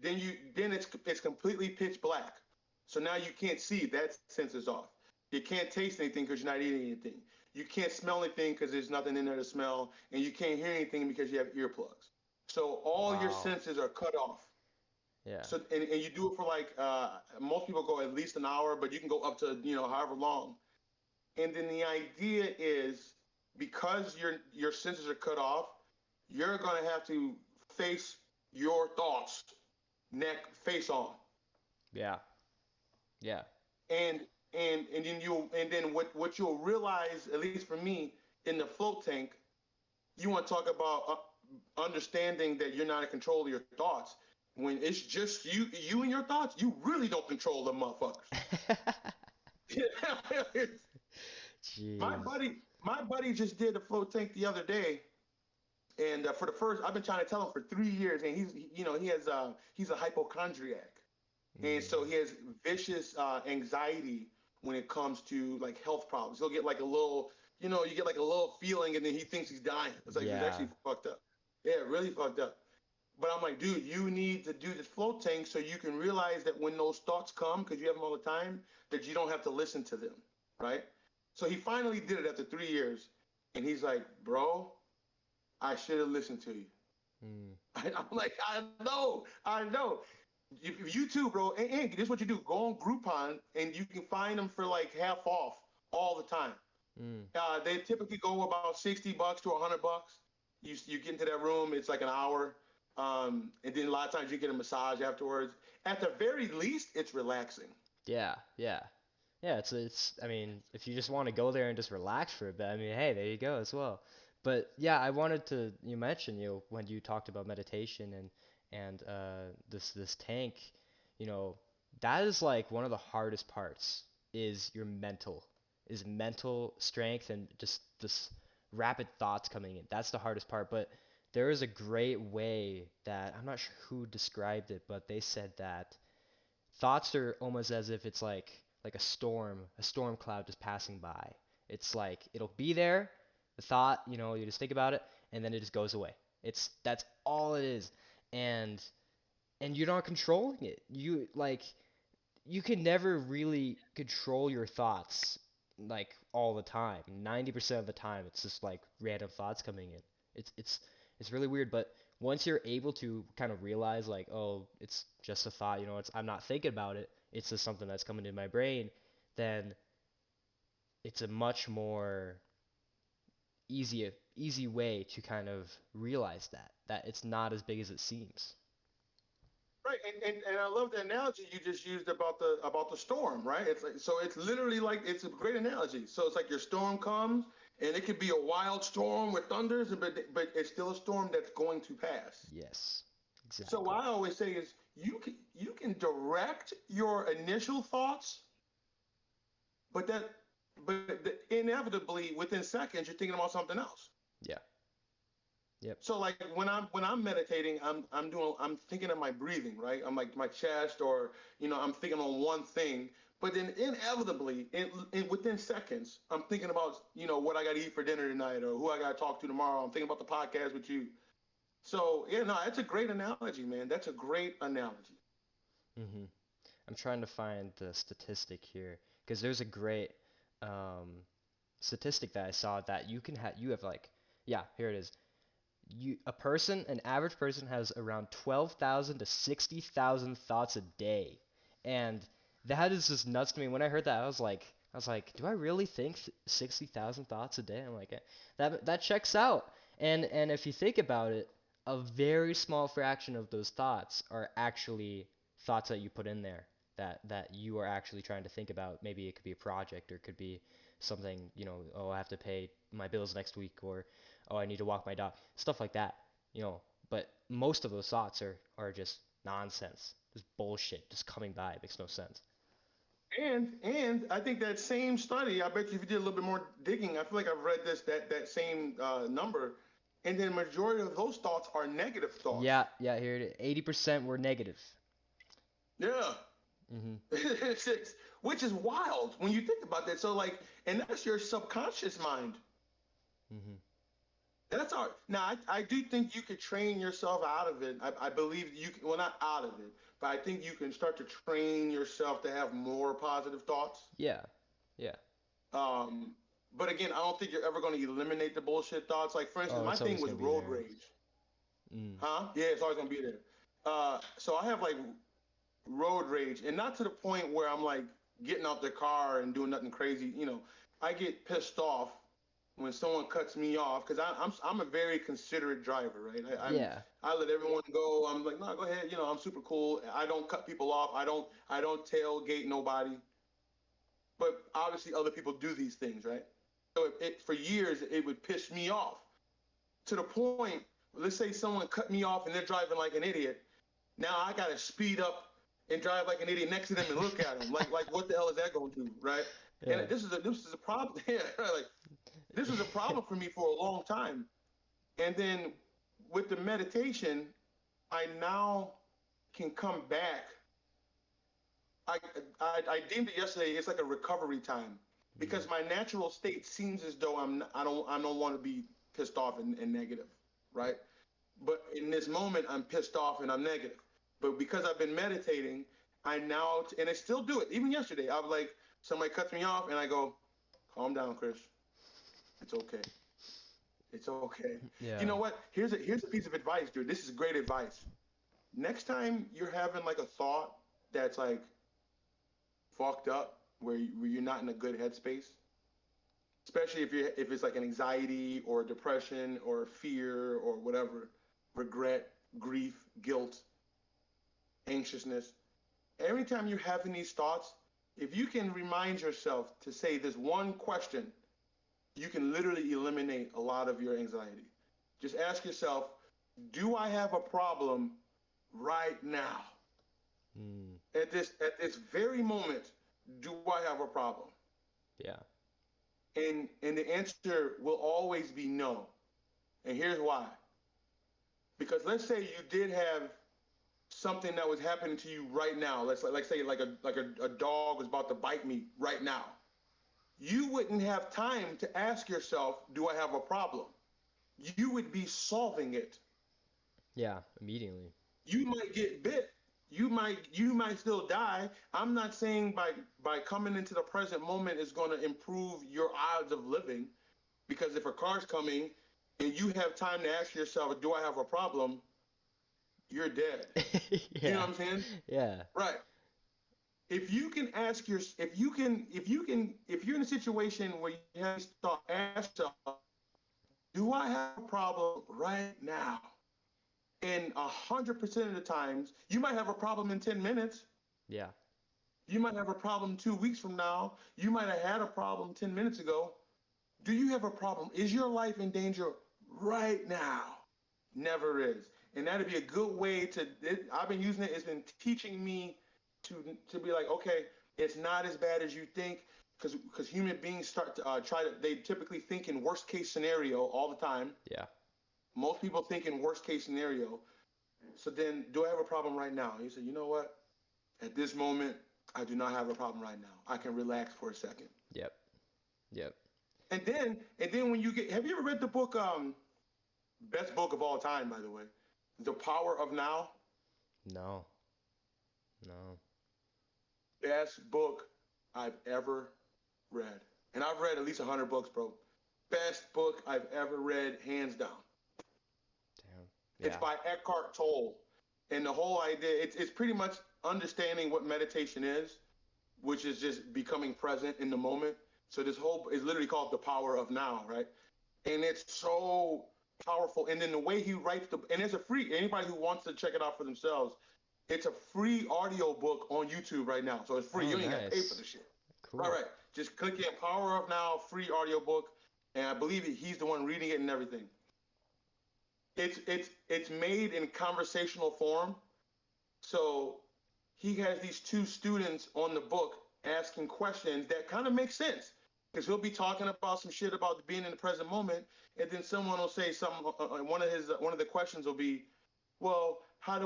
Then it's completely pitch black. So now you can't see. That sense is off. You can't taste anything because you're not eating anything. You can't smell anything because there's nothing in there to smell, and you can't hear anything because you have earplugs. So all your senses are cut off. Yeah. So and you do it for like most people go at least an hour, but you can go up to however long. And then the idea is because your senses are cut off, you're gonna have to face your thoughts, neck face on. Yeah. And then what you'll realize, at least for me, in the float tank, you want to talk about understanding that you're not in control of your thoughts. When it's just you and your thoughts, you really don't control them motherfuckers. Jeez. My buddy just did a float tank the other day, and for the first, I've been trying to tell him for 3 years, and he's a hypochondriac, and so he has vicious anxiety when it comes to like health problems. He'll get like a little, you get like a little feeling, and then he thinks he's dying. It's like he's actually fucked up. Yeah, really fucked up. But I'm like, dude, you need to do this float tank so you can realize that when those thoughts come, because you have them all the time, that you don't have to listen to them, right? So he finally did it after 3 years, and he's like, bro, I should have listened to you. I'm like, I know. You too, bro. And this is what you do. Go on Groupon, and you can find them for like half off all the time. They typically go about $60 to $100. You get into that room, it's like an hour. And then a lot of times you get a massage afterwards. at the very least, it's relaxing. Yeah, yeah. Yeah, it's I mean, if you just want to go there and just relax for a bit, I mean, hey, there you go as well. But yeah, I wanted to you mentioned, when you talked about meditation and this tank, you know, that is like one of the hardest parts is your mental strength and just this rapid thoughts coming in. That's the hardest part, but there is a great way that I'm not sure who described it, but they said that thoughts are almost as if it's like a storm cloud just passing by. It's like it'll be there, the thought, you just think about it, and then it just goes away. That's all it is, and you're not controlling it. You can never really control your thoughts like all the time. 90% of the time, it's just like random thoughts coming in. It's really weird, but once you're able to kind of realize like, oh, it's just a thought, I'm not thinking about it. It's just something that's coming in my brain, then it's a much more easy way to kind of realize that it's not as big as it seems. Right, and I love the analogy you just used about the storm, right? It's like, so it's literally like, it's a great analogy. So it's like your storm comes, and it could be a wild storm with thunders, but it's still a storm that's going to pass. Yes, So exactly. what I always say is you can direct your initial thoughts, but inevitably within seconds you're thinking about something else. Yeah. Yep. So like when I'm meditating, I'm thinking of my breathing, right? I'm like my chest, or I'm thinking on one thing, but then inevitably, within seconds, I'm thinking about what I got to eat for dinner tonight, or who I got to talk to tomorrow. I'm thinking about the podcast with you. So yeah, no, that's a great analogy, man. That's a great analogy. hmm I'm trying to find the statistic here because there's a great um, statistic that I saw that you have like, yeah, here it is. An average person has around 12,000 to 60,000 thoughts a day, and that is just nuts to me. When I heard that, I was like, do I really think 60,000 thoughts a day? I'm like, that checks out. And if you think about it, a very small fraction of those thoughts are actually thoughts that you put in there that you are actually trying to think about. Maybe it could be a project, or it could be something, oh, I have to pay my bills next week, or oh, I need to walk my dog, stuff like that, you know. But most of those thoughts are just nonsense, just bullshit, just coming by. It makes no sense. And I think that same study, I bet you if you did a little bit more digging, I feel like I've read that same number, and then majority of those thoughts are negative thoughts. Yeah, yeah, here it is. 80% were negative. Yeah. Mhm. Which is wild when you think about that. So like, and that's your subconscious mind. Mhm. That's our now. I do think you could train yourself out of it. I believe you can, well, not out of it, but I think you can start to train yourself to have more positive thoughts. Yeah. Yeah. Um, but again, I don't think you're ever going to eliminate the bullshit thoughts. Like for instance, Oh, my it's thing always was gonna be road there. rage. Mm. Huh? Yeah, it's always going to be there. So I have like road rage, and not to the point where I'm like getting out the car and doing nothing crazy. I get pissed off when someone cuts me off because I'm a very considerate driver, right? Yeah. I let everyone go. I'm like, no, go ahead. I'm super cool. I don't cut people off. I don't tailgate nobody. But obviously, other people do these things, right? So for years it would piss me off to the point. Let's say someone cut me off and they're driving like an idiot. Now I gotta speed up and drive like an idiot next to them and look at them like what the hell is that going to do, right? And Yeah. this is a problem. Yeah, like this was a problem for me for a long time. And then with the meditation, I now can come back. I, I deemed it yesterday. It's like a recovery time Mm. because my natural state seems as though I don't want to be pissed off and negative, right? But in this moment, I'm pissed off and I'm negative. But because I've been meditating, and I still do it. Even yesterday, I was like, somebody cuts me off, and I go, calm down, Chris. It's okay. It's okay. You Yeah. know what? Here's a piece of advice, dude. This is great advice. Next time you're having like a thought that's like fucked up, where you're not in a good headspace, especially if it's like an anxiety or depression or fear or whatever, regret, grief, guilt, anxiousness. every time you're having these thoughts, if you can remind yourself to say this one question, you can literally eliminate a lot of your anxiety. Just ask yourself, do I have a problem right now? Mm. At this very moment, do I have a problem? Yeah. And the answer will always be no. And here's why. Because let's say you did have something that was happening to you right now. Let's like say a dog was about to bite me right now. You wouldn't have time to ask yourself, do I have a problem? You would be solving it. Yeah. Immediately. You might get bit. You might still die. I'm not saying by coming into the present moment is going to improve your odds of living, because if a car's coming and you have time to ask yourself, do I have a problem? You're dead. You know Yeah. what I'm saying? Yeah. Right. If you can ask your if you're in a situation where you have to start ask yourself, do I have a problem right now? And 100% of the times, you might have a problem in 10 minutes. Yeah. You might have a problem 2 weeks from now. You might have had a problem 10 minutes ago. Do you have a problem? Is your life in danger right now? Never is. And that'd be a good way to, I've been using it. It's been teaching me to be like, okay, it's not as bad as you think, because human beings start to they typically think in worst case scenario all the time. Yeah. Most people think in worst case scenario. So then, do I have a problem right now? You say, you know what? At this moment, I do not have a problem right now. I can relax for a second. Yep. Yep. And then when you get, have you ever read the book, best book of all time, by the way, The Power of Now? No. No. Best book I've ever read. And I've read at least 100 books, bro. Best book I've ever read, hands down. Damn. It's Yeah. by Eckhart Tolle. And the whole idea, it's pretty much understanding what meditation is, which is just becoming present in the moment. So this whole is literally called The Power of Now, right? And it's so powerful. And then the way he writes and it's a free, anybody who wants to check it out for themselves, it's a free audio book on YouTube right now. So it's free. Oh, You ain't got to pay for nice. the shit. Cool. Right, right. Just click in Power of Now, free audio book. And I believe he's the one reading it and everything. It's made in conversational form. So he has these two students on the book asking questions that kind of make sense, because he'll be talking about some shit about being in the present moment, and then someone will say something. One of the questions will be, well, how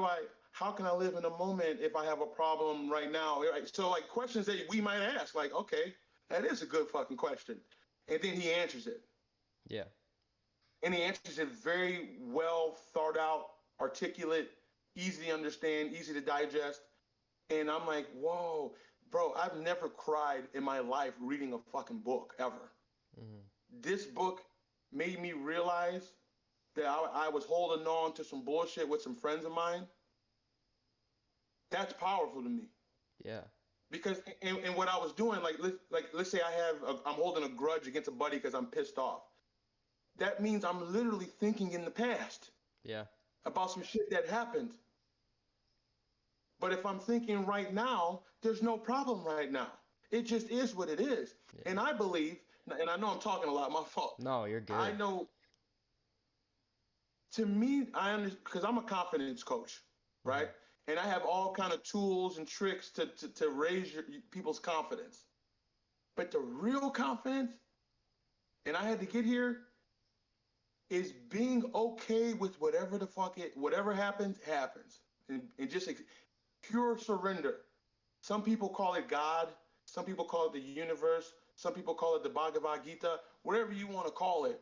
can I live in a moment if I have a problem right now? Right? So like questions that we might ask, like, okay, that is a good fucking question, and then he answers it. Yeah. And he answers it very well thought out, articulate, easy to understand, easy to digest. And I'm like, whoa, bro, I've never cried in my life reading a fucking book ever. Mm-hmm. This book made me realize that I was holding on to some bullshit with some friends of mine. That's powerful to me. Yeah. Because and what I was doing, let's say I'm holding a grudge against a buddy because I'm pissed off. That means I'm literally thinking in the past Yeah. about some shit that happened. But if I'm thinking right now, there's no problem right now. It just is what it is. Yeah. And I believe, and I know I'm talking a lot, my fault. No, you're good. I know, to me, I understand, because I'm a confidence coach, right? Mm-hmm. And I have all kind of tools and tricks to raise people's confidence. But the real confidence, and I had to get here, is being okay with whatever the fuck whatever happens, and just pure surrender. Some people call it God. Some people call it the universe. Some people call it the Bhagavad Gita. Whatever you want to call it,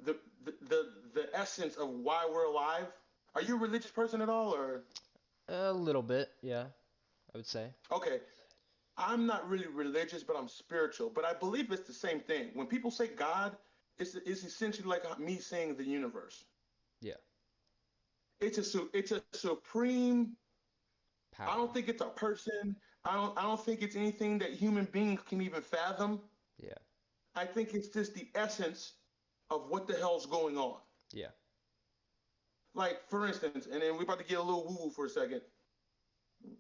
the essence of why we're alive. Are you a religious person at all, or? A little bit, yeah, I would say. Okay, I'm not really religious, but I'm spiritual. But I believe it's the same thing. When people say God, it's essentially like me saying the universe. Yeah. It's a supreme. Power. I don't think it's a person. I don't think it's anything that human beings can even fathom. Yeah. I think it's just the essence of what the hell's going on. Yeah. Like, for instance, and then we're about to get a little woo-woo for a second.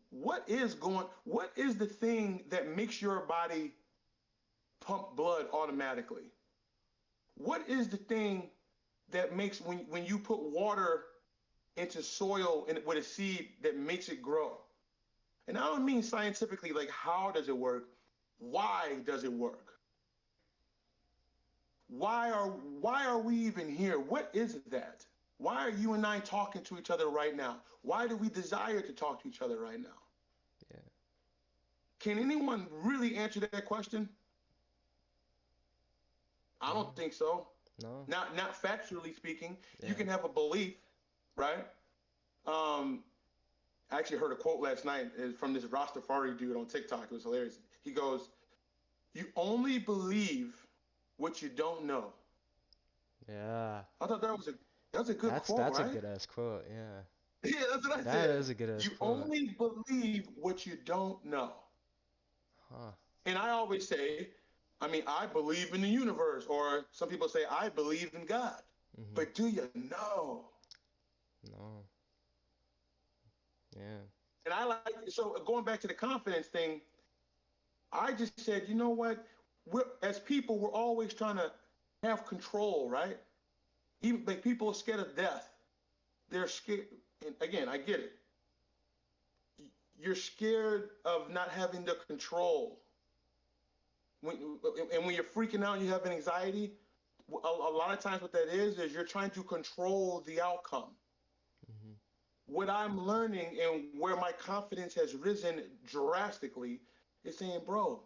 what is the thing that makes your body pump blood automatically? What is the thing that makes when you put water into soil and with a seed that makes it grow? And I don't mean scientifically, like how does it work? Why does it work? Why are we even here? What is that? Why are you and I talking to each other right now? Why do we desire to talk to each other right now? Yeah. Can anyone really answer that question? I don't think so. No. Not factually speaking. Yeah. You can have a belief, right? I actually heard a quote last night from this Rastafari dude on TikTok. It was hilarious. He goes, "You only believe what you don't know." Yeah. I thought that was a good quote, That's a right? good ass quote. Yeah. Yeah, that's what I That said. is a good ass You quote. only believe what you don't know. Huh. And I always say, I believe in the universe, or some people say, I believe in God. Mhm. But do you know? No. Yeah. And so going back to the confidence thing, I just said, you know what? As people, we're always trying to have control, right? Even like people are scared of death. They're scared. And again, I get it. You're scared of not having the control. When you're freaking out, you have an anxiety. A lot of times, what that is you're trying to control the outcome. Mhm. What I'm learning and where my confidence has risen drastically is saying, bro,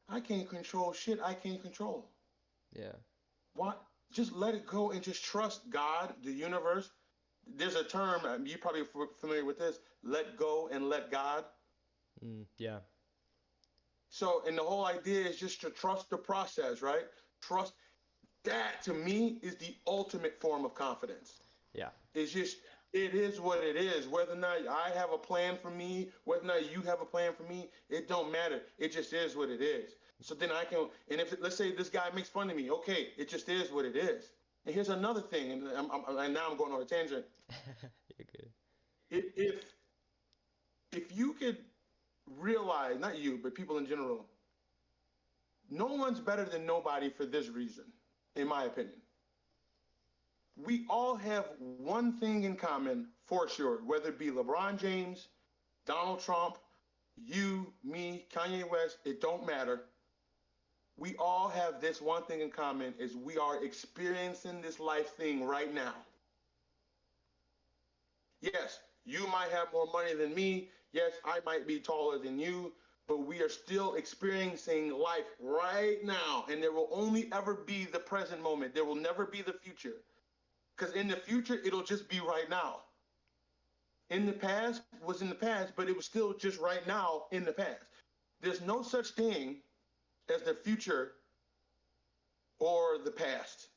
I can't control shit I can't control. Yeah. Why? Just let it go and just trust God, the universe. There's a term, you're probably familiar with this, let go and let God. Yeah. So, and the whole idea is just to trust the process, right? Trust. That to me is the ultimate form of confidence. Yeah. It's just, it is what it is. Whether or not I have a plan for me, whether or not you have a plan for me, it don't matter. It just is what it is. So then I can, and if let's say this guy makes fun of me, okay, it just is what it is. And here's another thing, and now I'm going on a tangent. You're good. If you could realize, not you, but people in general, no one's better than nobody for this reason, in my opinion. We all have one thing in common for sure, whether it be LeBron James, Donald Trump, you, me, Kanye West, it don't matter. We all have this one thing in common is we are experiencing this life thing right now. Yes, you might have more money than me. Yes, I might be taller than you, but we are still experiencing life right now. And there will only ever be the present moment. There will never be the future. Because in the future, it'll just be right now. In the past was in the past, but it was still just right now in the past. There's no such thing as the future or the past.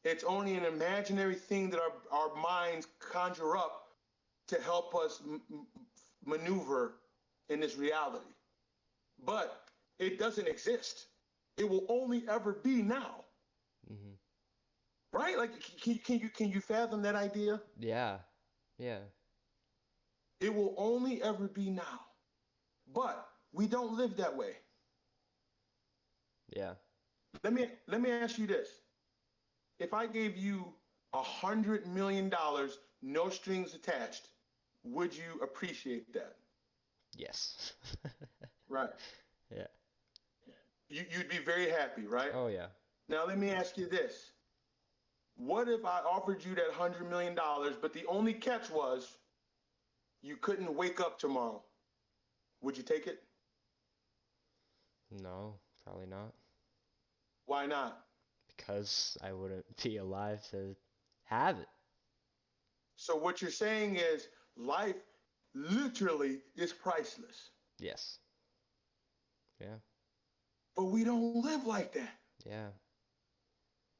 It's only an imaginary thing that our minds conjure up to help us maneuver in this reality. But it doesn't exist. It will only ever be now. Mhm. Right? Like, can you fathom that idea? Yeah. Yeah. It will only ever be now. But we don't live that way. Yeah. Let me ask you this. If I gave you $100 million, no strings attached, would you appreciate that? Yes. Right. Yeah. You'd be very happy, right? Oh yeah. Now let me ask you this. What if I offered you that $100 million, but the only catch was you couldn't wake up tomorrow? Would you take it? No, probably not. Why not? Because I wouldn't be alive to have it. So what you're saying is life literally is priceless. Yes. Yeah. But we don't live like that. Yeah.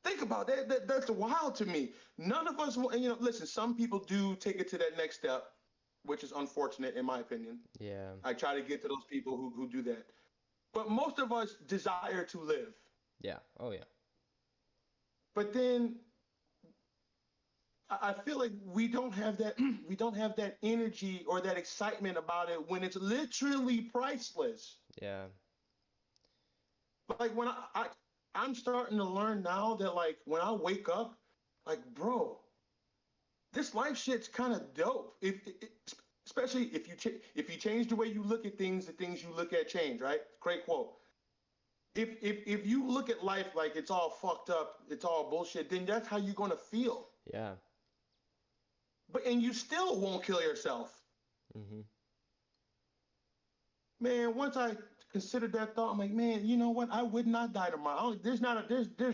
Think about that. That's wild to me. None of us, listen, some people do take it to that next step, which is unfortunate in my opinion. Yeah. I try to get to those people who do that. But most of us desire to live. Yeah. Oh yeah. But then I feel like we don't have that we don't have that energy or that excitement about it when it's literally priceless. Yeah. Like when I'm starting to learn now that like when I wake up, like bro, this life shit's kind of dope. Especially if you change the way you look at things, the things you look at change, right? Great quote. If you look at life like it's all fucked up, it's all bullshit, then that's how you're gonna feel. Yeah. And you still won't kill yourself. Mhm. Man, once I considered that thought, I'm like, man, you know what? I would not die tomorrow. There's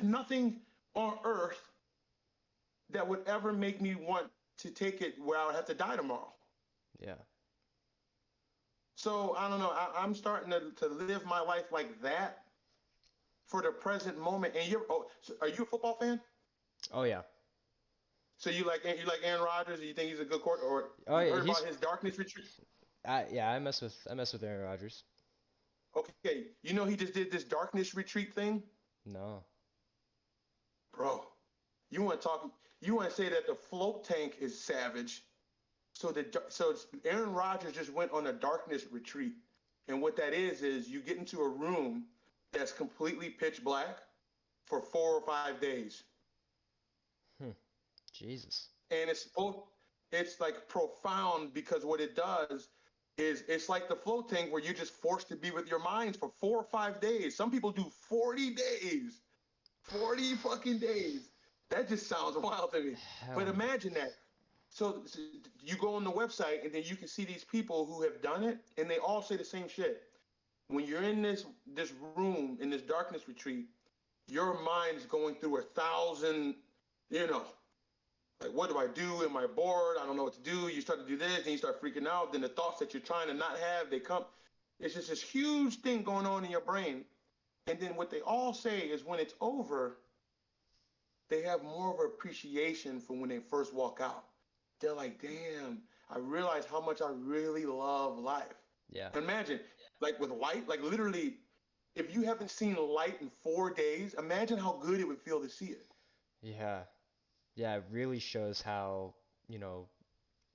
nothing on earth that would ever make me want to take it where I would have to die tomorrow. Yeah. So I don't know. I'm starting to live my life like that for the present moment. And so are you a football fan? Oh yeah. So you like Aaron Rodgers? Or you think he's a good quarterback? Or Oh you yeah. heard about his darkness retreat? Yeah. I mess with Aaron Rodgers. Okay, you know he just did this darkness retreat thing, No. bro. You want to talk? You want to say that the float tank is savage? So Aaron Rodgers just went on a darkness retreat, and what that is you get into a room that's completely pitch black for 4 or 5 days, Hmm. Jesus. and it's like profound because what it does is it's like the float tank where you're just forced to be with your minds for 4 or 5 days. Some people do 40 days, 40 fucking days. That just sounds wild to me. Hell But no. imagine that. So you go on the website and then you can see these people who have done it, and they all say the same shit. When you're in this room in this darkness retreat, your mind's going through 1,000, you know, like what do I do? Am I bored? I don't know what to do. You start to do this, then you start freaking out. Then the thoughts that you're trying to not have, they come. It's just this huge thing going on in your brain. And then what they all say is when it's over, they have more of an appreciation for when they first walk out. They're like, damn, I realize how much I really love life. Yeah. Imagine, like with light, like literally, if you haven't seen light in 4 days, imagine how good it would feel to see it. Yeah. Yeah. It really shows how, you know,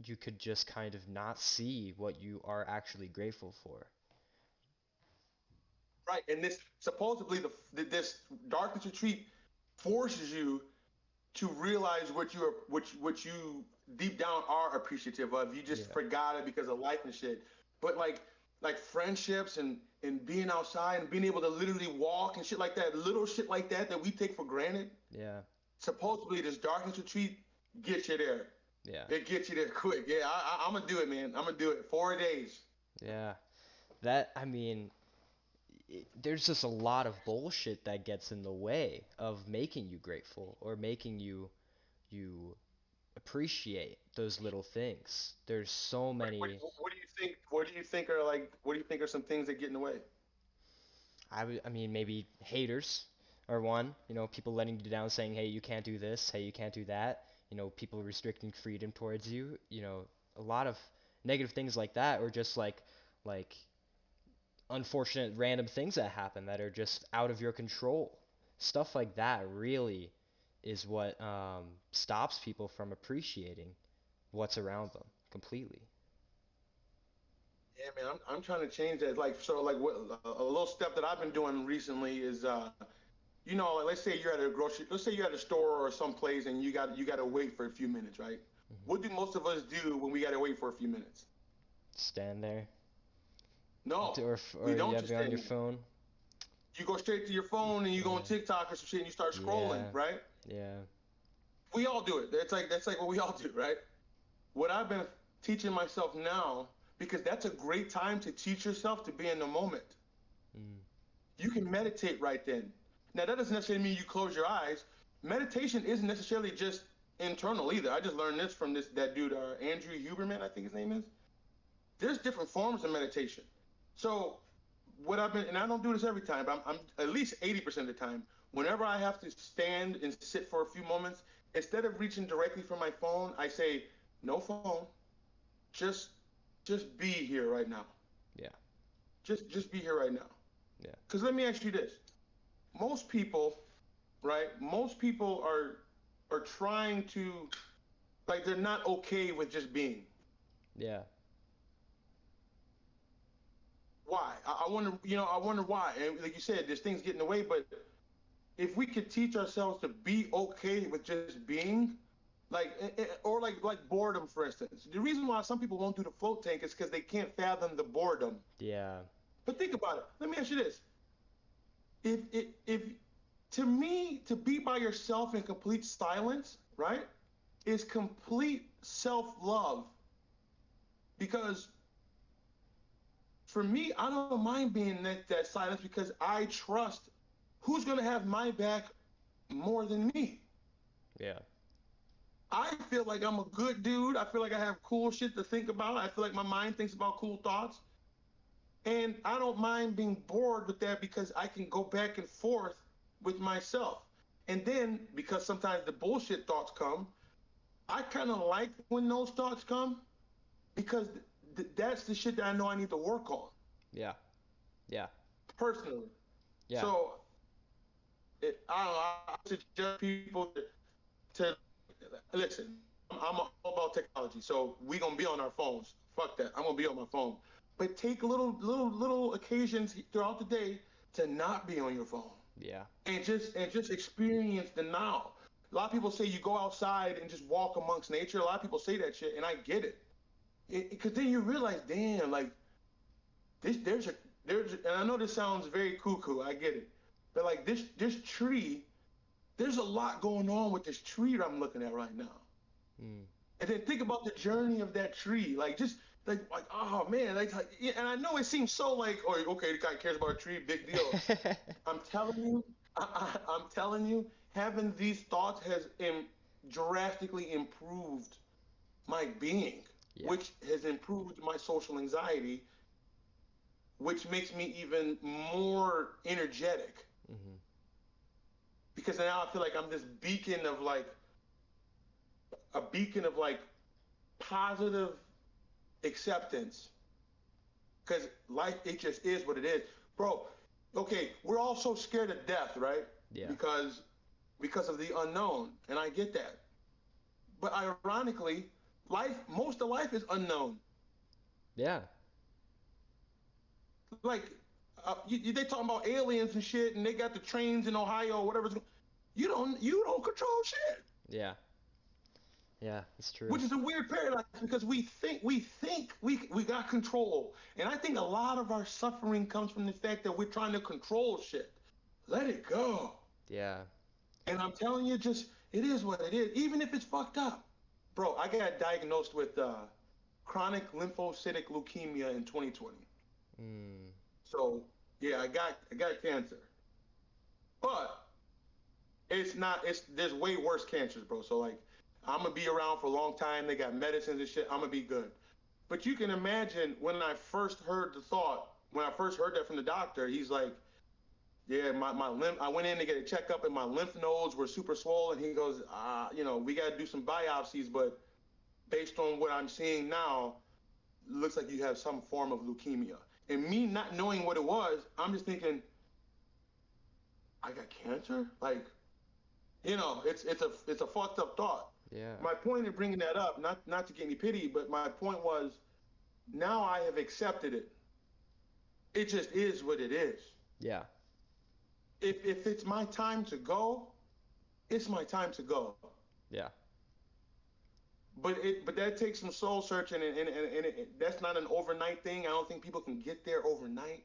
you could just kind of not see what you are actually grateful for. Right. And this supposedly this darkness retreat forces you to realize what you deep down are appreciative of. You just Yeah. forgot it because of life and shit. But like friendships and being outside and being able to literally walk and shit like that, little shit like that we take for granted. Yeah. Supposedly this darkness retreat gets you there. Yeah. It gets you there quick. Yeah, I'm gonna do it, man. I'm gonna do it. 4 days. Yeah. I mean, there's just a lot of bullshit that gets in the way of making you grateful or making you appreciate those little things. There's so Right. many. What do you think? What do you think are some things that get in the way? I mean, maybe haters are one. You know, people letting you down, saying, "Hey, you can't do this. Hey, you can't do that." You know, people restricting freedom towards you. You know, a lot of negative things like that, or just like unfortunate random things that happen that are just out of your control. Stuff like that really is what stops people from appreciating what's around them completely. Yeah, man, I'm trying to change that. Like, so, like, what a little step that I've been doing recently is, like, let's say you're at let's say you're at a store or someplace, and you got to wait for a few minutes, right? Hmm. What do most of us do when we got to wait for a few minutes? Stand there, No, or we you don't have just it on stand your there. phone. You go straight to your phone and you go on Yeah, TikTok or some shit and you start scrolling, yeah, right? yeah, We all do it. That's like what we all do, right? What I've been teaching myself now, because that's a great time to teach yourself to be in the moment. mm, You can meditate right then. Now, that doesn't necessarily mean you close your eyes. Meditation isn't necessarily just internal either. I just learned this from that dude, Andrew Huberman, I think his name is. There's different forms of meditation. So, what I've been, and I don't do this every time, but I'm at least 80% of the time, whenever I have to stand and sit for a few moments, instead of reaching directly for my phone, I say, no phone, just just be here right now. yeah, Just be here right now. yeah, Because let me ask you this: most people, right? Most people are trying to Like they're not okay with just being. Yeah. Why? I wonder, I wonder why. And like you said, there's things getting in the way, but if we could teach ourselves to be okay with just being, like, or like boredom, for instance. The reason why some people won't do the float tank is because they can't fathom the boredom. Yeah. But think about it. Let me ask you this: if to me, to be by yourself in complete silence, right, is complete self-love. Because for me, I don't mind being in that silence because I trust who's going to have my back more than me. Yeah. I feel like I'm a good dude. I feel like I have cool shit to think about. I feel like my mind thinks about cool thoughts. And I don't mind being bored with that because I can go back and forth with myself. And then, because sometimes the bullshit thoughts come, I kind of like when those thoughts come because that's the shit that I know I need to work on. Yeah. Yeah. Personally. Yeah. So, I don't know. I suggest people to listen. I'm all about technology, so we gonna be on our phones. Fuck that. I'm gonna be on my phone. But take little occasions throughout the day to not be on your phone. Yeah. And just experience the now. A lot of people say you go outside and just walk amongst nature. A lot of people say that shit, and I get it. Because then you realize, damn, like there's and I know this sounds very cuckoo. I get it, but like this tree, there's a lot going on with this tree that I'm looking at right now. Mm. And then think about the journey of that tree, like just like oh man, and I know it seems so like, oh okay, the guy cares about a tree, big deal. I'm telling you, I'm telling you, having these thoughts has drastically improved my being, Yeah. which has improved my social anxiety, which makes me even more energetic. Mm-hmm. Because now I feel like I'm this beacon of like a beacon of like positive acceptance. Because life, it just is what it is, bro. Okay, we're all so scared of death, right? Yeah. Because of the unknown, and I get that. But ironically, most of life is unknown. Yeah. Like, they talking about aliens and shit, and they got the trains in Ohio, or whatever. You don't control shit. Yeah. Yeah. It's true. Which is a weird paradox because we think we got control, and I think a lot of our suffering comes from the fact that we're trying to control shit. Let it go. Yeah. And I'm telling you, just it is what it is, even if it's fucked up. Bro, I got diagnosed with chronic lymphocytic leukemia in 2020. Mm. So yeah, I got cancer, but it's not. There's way worse cancers, bro. So like, I'm gonna be around for a long time. They got medicines and shit. I'm gonna be good. But you can imagine when I first heard when I first heard that from the doctor, he's like, yeah, my lymph. I went in to get a checkup, and my lymph nodes were super swollen. He goes, we got to do some biopsies, but based on what I'm seeing now, looks like you have some form of leukemia. And me not knowing what it was, I'm just thinking, I got cancer? Like, it's a fucked up thought. Yeah. My point in bringing that up, not to get any pity, but my point was, now I have accepted it. It just is what it is. Yeah. If it's my time to go, it's my time to go. Yeah. But that takes some soul searching, and that's not an overnight thing. I don't think people can get there overnight.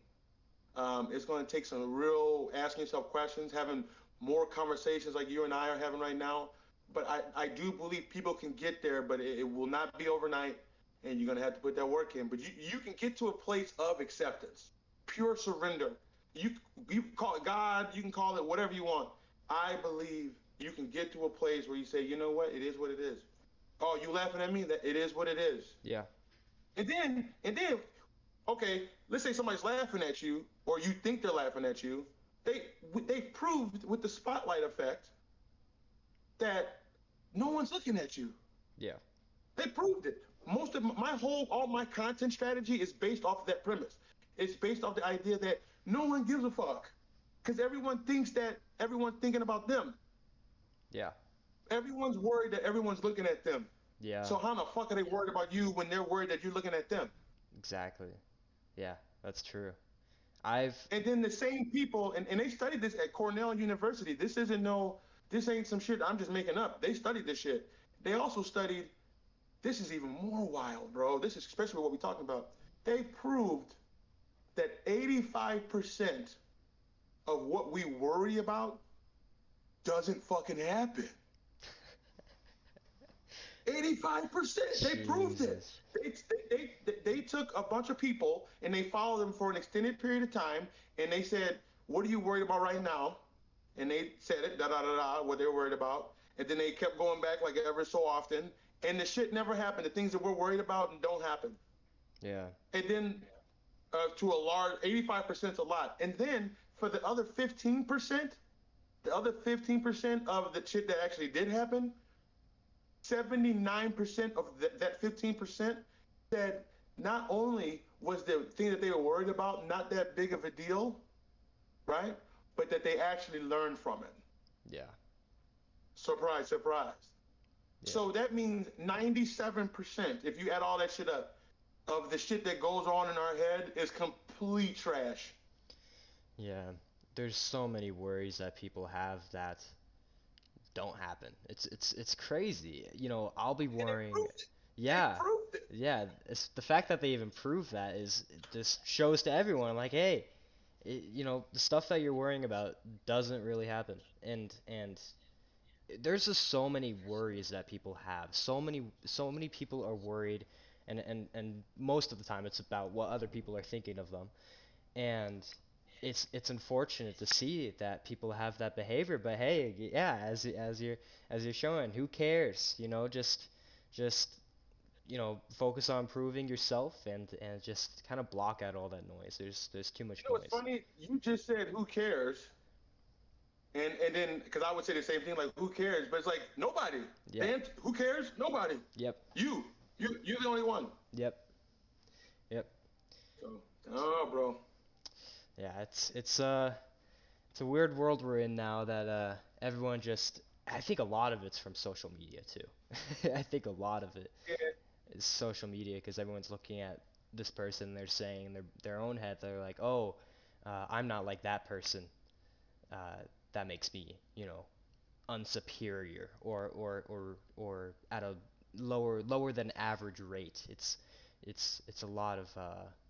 It's going to take some real asking yourself questions, having more conversations like you and I are having right now. But I do believe people can get there, but it will not be overnight, and you're going to have to put that work in. But you can get to a place of acceptance, pure surrender. You can call it God, you can call it whatever you want. I believe you can get to a place where you say, you know what, it is what it is. Oh, you laughing at me? That it is what it is. Yeah. And then, okay, let's say somebody's laughing at you, or you think they're laughing at you. They proved with the spotlight effect that no one's looking at you. Yeah. They proved it. Most of all my content strategy is based off of that premise. It's based off the idea that no one gives a fuck, because everyone thinks that everyone's thinking about them. Yeah. Everyone's worried that everyone's looking at them. Yeah, So how the fuck are they worried about you when they're worried that you're looking at them? exactly. Yeah, that's true. I've And then the same people, and they studied this at Cornell University. This ain't some shit I'm just making up. They studied this shit. They also studied, this is even more wild, bro. This is especially what we're talking about. They proved that 85% of what we worry about doesn't fucking happen. 85%. They proved it. Jesus. They took a bunch of people and they followed them for an extended period of time, and they said, "What are you worried about right now?" And they said it, da da da da, what they were worried about, and then they kept going back like ever so often, and the shit never happened. The things that we're worried about don't happen. Yeah. And then to a large 85% is a lot, and then for the other 15%, the other 15% of the shit that actually did happen, 79% of that 15% said not only was the thing that they were worried about not that big of a deal, right? But that they actually learned from it. Yeah. Surprise, surprise. Yeah. So that means 97%, if you add all that shit up, of the shit that goes on in our head is complete trash. Yeah. There's so many worries that people have that don't happen. It's crazy. I'll be And it worrying. proved it. They Yeah. proved it. Yeah, it's the fact that they even prove that is it just shows to everyone like, hey, the stuff that you're worrying about doesn't really happen. And there's just so many worries that people have. So many people are worried, and most of the time it's about what other people are thinking of them. And it's unfortunate to see that people have that behavior, but hey, yeah, as you're showing, who cares? Just focus on improving yourself, and just kind of block out all that noise. There's too much You know what's noise. funny? You just said who cares, and then because I would say the same thing, like who cares, but it's like nobody. Yep. Dan, who cares? Nobody. Yep. You, you're the only one. Yep. Yep. So, oh, bro. Yeah, it's a weird world we're in now that everyone just I think a lot of it's from social media too. I think a lot of it Yeah. is social media because everyone's looking at this person, they're saying in their own head, they're like, oh, I'm not like that person. Uh, that makes me, unsuperior, or at a lower than average rate. It's a lot of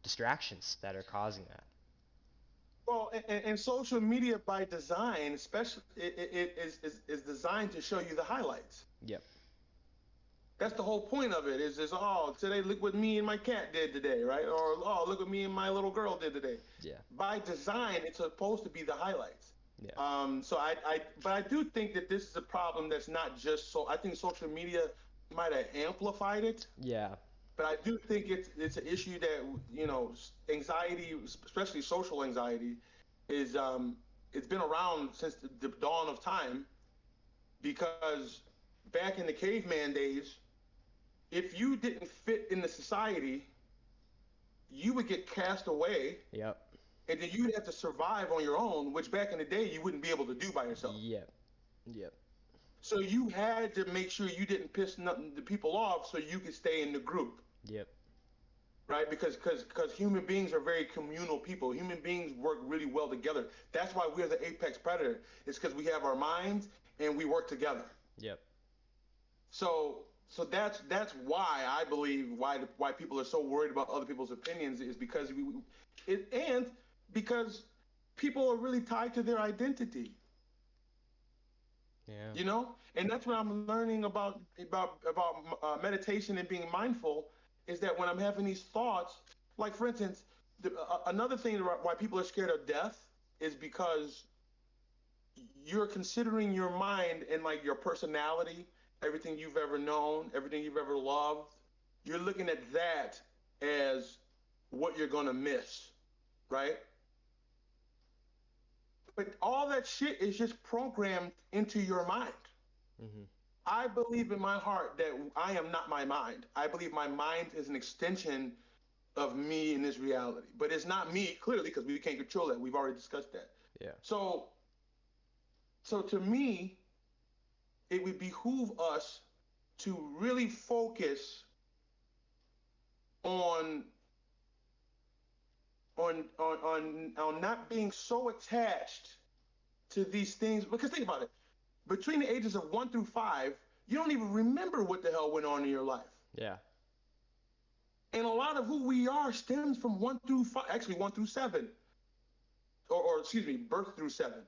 distractions that are causing that. Well, and social media by design, especially, it is designed to show you the highlights. Yep. That's the whole point of it. Is oh, today look what me and my cat did today, right? Or oh, look what me and my little girl did today. Yeah. By design, it's supposed to be the highlights. Yeah. But I do think that this is a problem that's not just so. I think social media might have amplified it, Yeah. but I do think it's an issue that anxiety, especially social anxiety, is it's been around since the dawn of time because back in the caveman days, if you didn't fit in the society, you would get cast away, Yep. and then you'd have to survive on your own, which back in the day you wouldn't be able to do by yourself. Yep. Yep. So you had to make sure you didn't piss the people off so you could stay in the group, Yep. right? Because human beings are very communal people. Human beings work really well together. That's why we're the apex predator. It's because we have our minds and we work together. Yep. So that's why I believe why people are so worried about other people's opinions is because and because people are really tied to their identity. Yeah. And that's what I'm learning about meditation and being mindful is that when I'm having these thoughts, like for instance, another thing why people are scared of death is because you're considering your mind and like your personality, everything you've ever known, everything you've ever loved. You're looking at that as what you're gonna miss, right? But all that shit is just programmed into your mind. Mhm. I believe in my heart that I am not my mind. I believe my mind is an extension of me in this reality. But it's not me, clearly, because we can't control that. We've already discussed that. Yeah. So to me, it would behoove us to really focus on not being so attached to these things. Because think about it, between the ages of 1 through 5, you don't even remember what the hell went on in your life. Yeah. And a lot of who we are stems from 1 through 5, actually 1 through 7, or excuse me, birth through 7.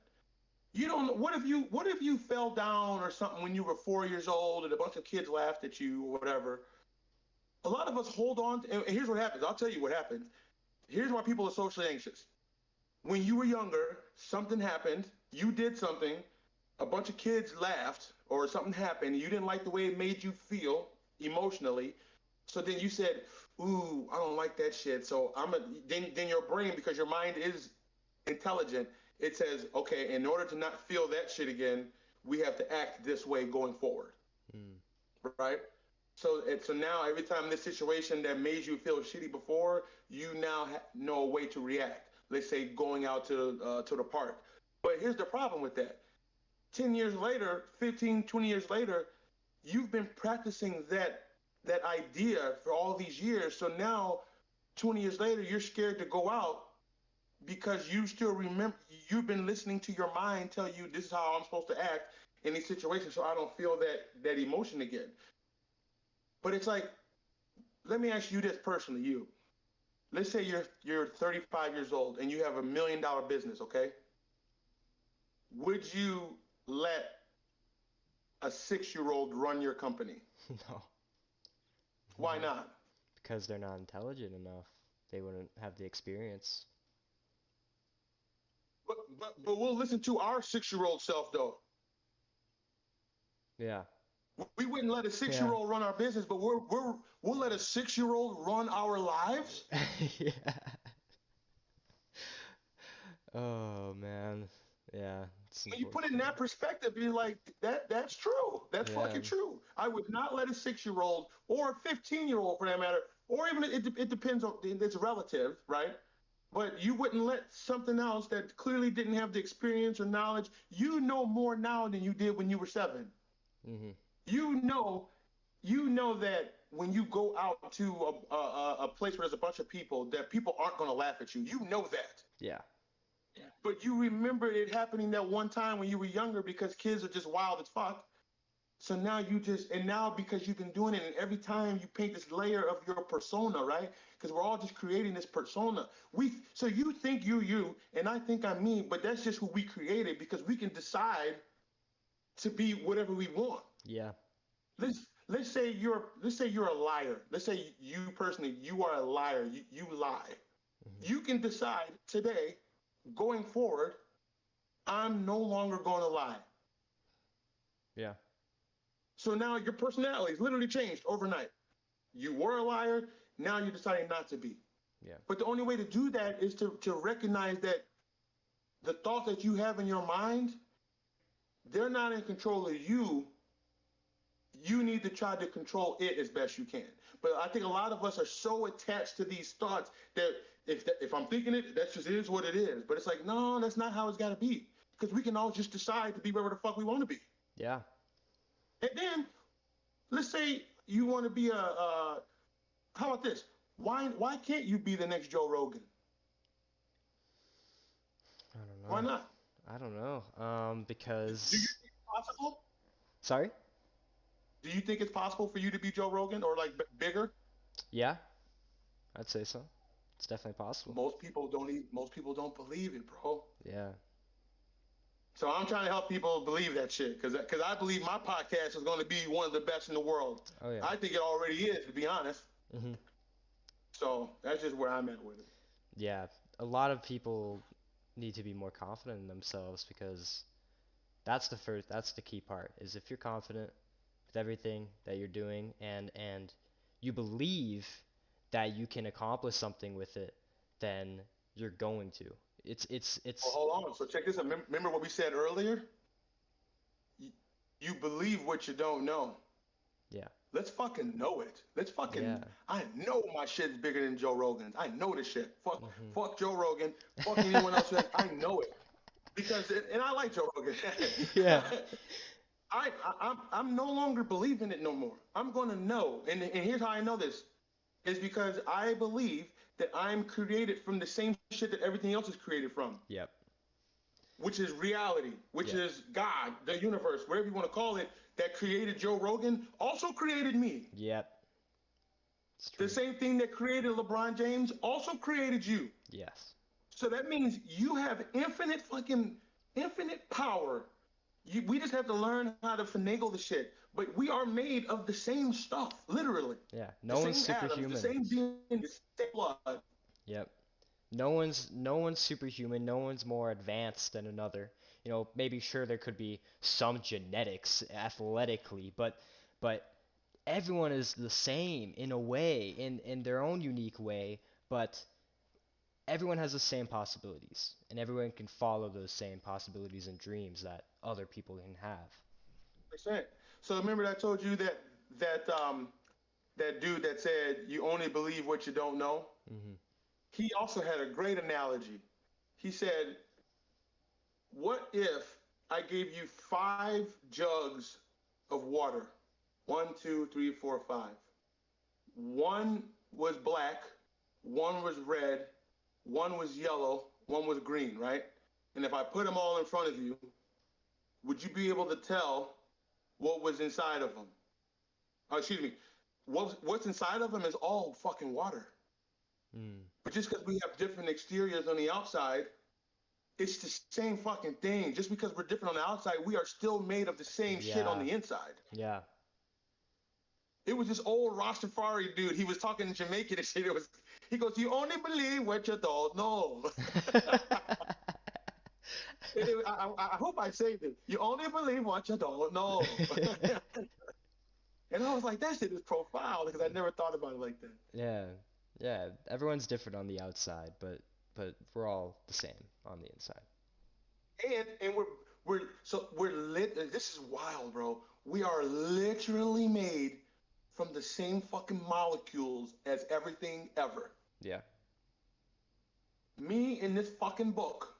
You don't know. What if you fell down or something when you were 4 years old and a bunch of kids laughed at you or whatever? A lot of us hold on to, and here's what happens. I'll tell you what happens. Here's why people are socially anxious. When you were younger, something happened, you did something, a bunch of kids laughed, or something happened, and you didn't like the way it made you feel emotionally. So then you said, ooh, I don't like that shit. So then your brain, because your mind is intelligent, it says, okay, in order to not feel that shit again, we have to act this way going forward. Right? So now every time this situation that made you feel shitty before, you now know a way to react. Let's say going out to the park. But here's the problem with that. 10 years later, 15, 20 years later, you've been practicing that idea for all these years. So now, 20 years later, you're scared to go out because you still remember, you've been listening to your mind tell you this is how I'm supposed to act in these situations so I don't feel that emotion again. But it's like, let me ask you this personally, you. Let's say you're 35 years old and you have $1 million business, okay? Would you let a 6-year-old run your company? No. Why not? Because they're not intelligent enough. They wouldn't have the experience. But we'll listen to our 6-year-old self though. Yeah. We wouldn't let a 6-year-old run our business, but we'll let a 6-year-old run our lives. Yeah. Oh man. Yeah. When you put it in that perspective, you're like, that's true. That's fucking true. I would not let a 6-year-old or a 15-year-old for that matter, or even it depends on, it's relative, right? But you wouldn't let something else that clearly didn't have the experience or knowledge. You know more now than you did when you were 7. Mm-hmm. You know that when you go out to a place where there's a bunch of people, that people aren't going to laugh at you. You know that. Yeah. But you remember it happening that one time when you were younger because kids are just wild as fuck. So now now because you've been doing it, and every time you paint this layer of your persona, right? Because we're all just creating this persona. So you think you're you, and I think I'm me, but that's just who we created because we can decide to be whatever we want. Yeah. Let's say you're a liar. Let's say you personally, you are a liar. You lie. Mm-hmm. You can decide today, going forward, I'm no longer going to lie. Yeah. So now your personality is literally changed overnight. You were a liar, now you're deciding not to be. Yeah. But the only way to do that is to recognize that the thoughts that you have in your mind, they're not in control of you. You need to try to control it as best you can. But I think a lot of us are so attached to these thoughts that if I'm thinking it, that just is what it is. But it's like, no, that's not how it's got to be. Because we can all just decide to be wherever the fuck we want to be. Yeah. And then, let's say you want to be how about this? Why can't you be the next Joe Rogan? I don't know. Why not? I don't know. Because. Do you think it's possible? Sorry? Do you think it's possible for you to be Joe Rogan or like bigger? Yeah, I'd say so. It's definitely possible. Most people don't believe it, bro. Yeah. So I'm trying to help people believe that shit because I believe my podcast is going to be one of the best in the world. Oh yeah. I think it already is, to be honest. Mm-hmm. So that's just where I'm at with it. Yeah, a lot of people need to be more confident in themselves because that's the key part is if you're confident with everything that you're doing and you believe that you can accomplish something with it, then you're going to. It's Well, hold on. So check this out. Remember what we said earlier? You believe what you don't know. Yeah. Let's fucking know it. I know my shit's bigger than Joe Rogan's. I know this shit. Fuck Joe Rogan. Fuck anyone else. I know it. And I like Joe Rogan. Yeah. I'm no longer believing it no more. I'm going to know. And here's how I know this is because I believe that I'm created from the same shit that everything else is created from, Yep. which is reality, which Yep. is God, the universe, whatever you want to call it, that created Joe Rogan also created me. Yep. It's The true. same thing that created LeBron James also created you. Yes. So that means you have infinite power. We just have to learn how to finagle the shit. But we are made of the same stuff, literally. Yeah. The No one's same atoms, the superhuman. same DNA, the same blood. Yep. No one's superhuman. No one's more advanced than another. Maybe sure there could be some genetics athletically, but everyone is the same in a way, in their own unique way, but everyone has the same possibilities, and everyone can follow those same possibilities and dreams that other people can have. Percent. So remember that I told you that that dude that said you only believe what you don't know? Hmm. He also had a great analogy. He said, what if I gave you 5 jugs of water? One, two, three, four, five. One was black, one was red, one was yellow, one was green, right? And if I put them all in front of you, would you be able to tell what was inside of them? Excuse me. What's inside of them is all fucking water. Mm. But just because we have different exteriors on the outside, it's the same fucking thing. Just because we're different on the outside, we are still made of the same shit on Yeah. the inside. Yeah. It was this old Rastafari dude. He was talking in Jamaican and shit. He goes, "You only believe what you don't know." I hope I saved it. You only believe what you don't know. And I was like, that shit is profound because I never thought about it like that. Yeah. Yeah. Everyone's different on the outside, but we're all the same on the inside. And we're lit. This is wild, bro. We are literally made from the same fucking molecules as everything ever. Yeah. Me in this fucking book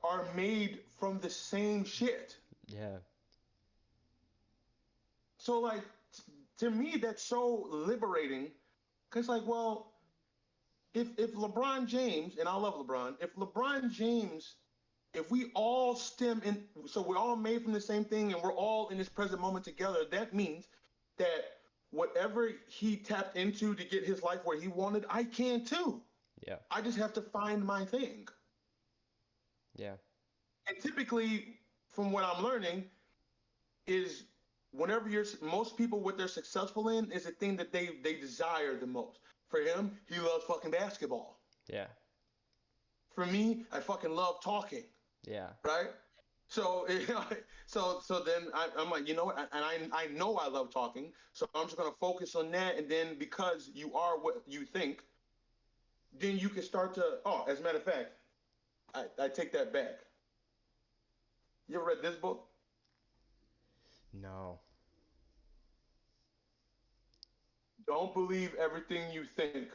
are made from the same shit. Yeah. So like to me that's so liberating because like well if LeBron James and I love LeBron if LeBron James if we all stem in so we're all made from the same thing and we're all in this present moment together that means that whatever he tapped into to get his life where he wanted I can too. Yeah. I just have to find my thing. Yeah. And typically from what I'm learning is whenever you're most people what they're successful in is the thing that they desire the most. For him, he loves fucking basketball. Yeah. For me, I fucking love talking, Yeah. right? So so then I'm like, you know what? And I know I love talking, so I'm just gonna focus on that. And then because you are what you think, then you can start to. Oh, as a matter of fact, I take that back. You ever read this book? No. Don't believe everything you think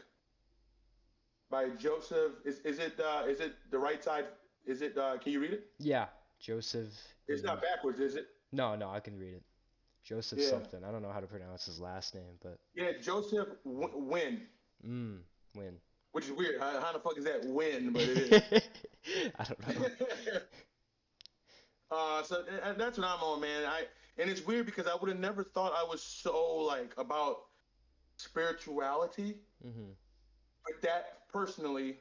by Joseph. Is it the right side? Is it? Can you read it? Yeah. Joseph. It's not backwards, is it? No, no, I can read it. Joseph Yeah, something. I don't know how to pronounce his last name, but yeah. Joseph Win, win. which is weird. How the fuck is that Win? But it is. I don't know. So and that's what I'm on, man. And it's weird because I would have never thought I was so like about spirituality, Hmm. but that personally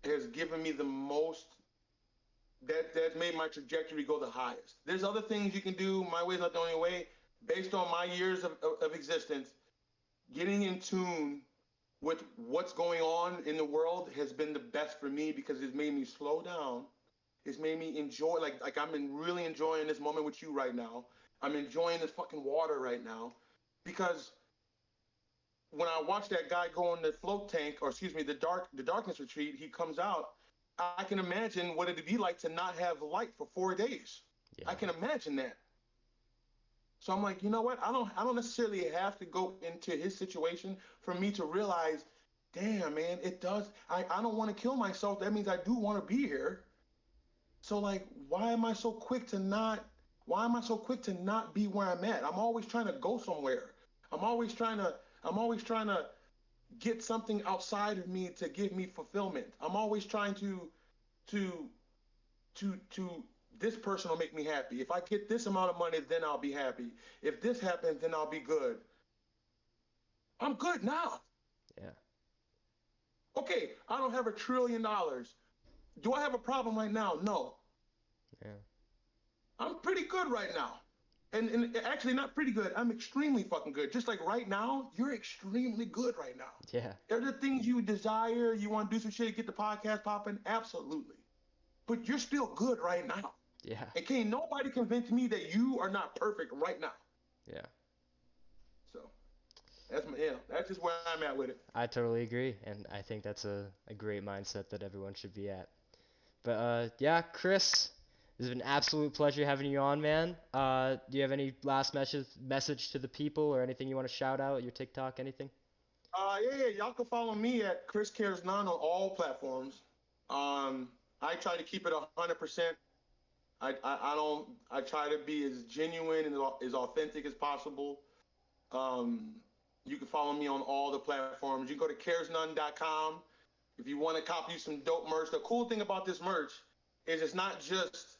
has given me the most that's made my trajectory go the highest. There's other things you can do. My way is not the only way. Based on my years of existence, getting in tune with what's going on in the world has been the best for me because it's made me slow down. It's made me enjoy like really enjoying this moment with you right now. I'm enjoying this fucking water right now because when I watch that guy go in the float tank, or excuse me, the darkness retreat, he comes out. I can imagine what it'd be like to not have light for 4 days. I Yeah. can imagine that. So I'm like, you know what? I don't necessarily have to go into his situation for me to realize, damn man, it does. I don't want to kill myself. That means I do want to be here. So like, why am I so quick to not? Why am I so quick to not be where I'm at? I'm always trying to go somewhere. I'm always trying to get something outside of me to give me fulfillment. I'm always trying to this person will make me happy. If I get this amount of money, then I'll be happy. If this happens, then I'll be good. I'm good now. Yeah. Okay, I don't have $1 trillion. Do I have a problem right now? No. Yeah. I'm pretty good right now. And actually not pretty good. I'm extremely fucking good. Just like right now, you're extremely good right now. Yeah. Are there things you desire, you want to do some shit, get the podcast popping? Absolutely. But you're still good right now. Yeah. And can't nobody convince me that you are not perfect right now. Yeah. So that's just where I'm at with it. I totally agree, and I think that's a great mindset that everyone should be at. But yeah, Chris, it's been an absolute pleasure having you on, man. Do you have any last message to the people or anything you want to shout out? Your TikTok, anything? Yeah, y'all can follow me at ChrisCaresNone on all platforms. I try to keep it 100%. I try to be as genuine and as authentic as possible. You can follow me on all the platforms. You can go to caresnone.com if you want to copy some dope merch. The cool thing about this merch is it's not just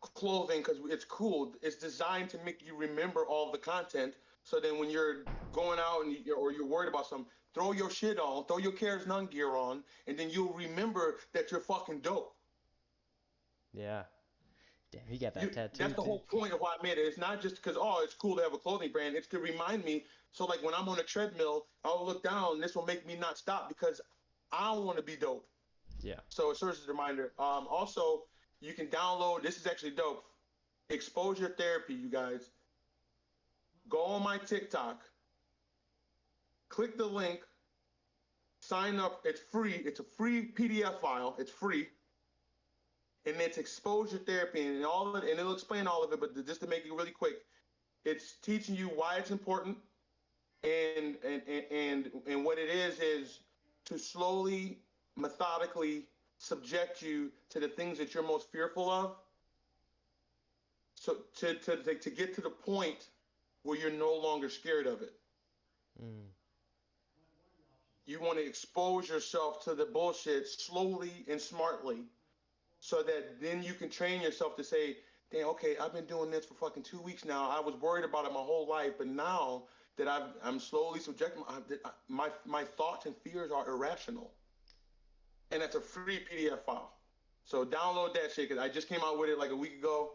clothing because it's cool. It's designed to make you remember all the content. So then when you're going out or you're worried about something, throw your shit on, throw your Cares None gear on, and then you'll remember that you're fucking dope. Yeah. Damn, you got that tattoo. That's the whole point of why I made it. It's not just because, it's cool to have a clothing brand. It's to remind me. So like when I'm on a treadmill, I'll look down and this will make me not stop because I want to be dope. Yeah. So it serves as a reminder. Also, you can download, this is actually dope, Exposure Therapy, you guys. Go on my TikTok, click the link, sign up. It's free. It's a free PDF file. It's free. And it's exposure therapy and it'll explain all of it, but just to make it really quick, it's teaching you why it's important and what it is to slowly, methodically subject you to the things that you're most fearful of. So to get to the point where you're no longer scared of it. You want to expose yourself to the bullshit slowly and smartly. So that then you can train yourself to say, damn, okay, I've been doing this for fucking 2 weeks now. I was worried about it my whole life, but now that I'm slowly subjecting my thoughts and fears are irrational. And that's a free PDF file. So download that shit because I just came out with it like a week ago.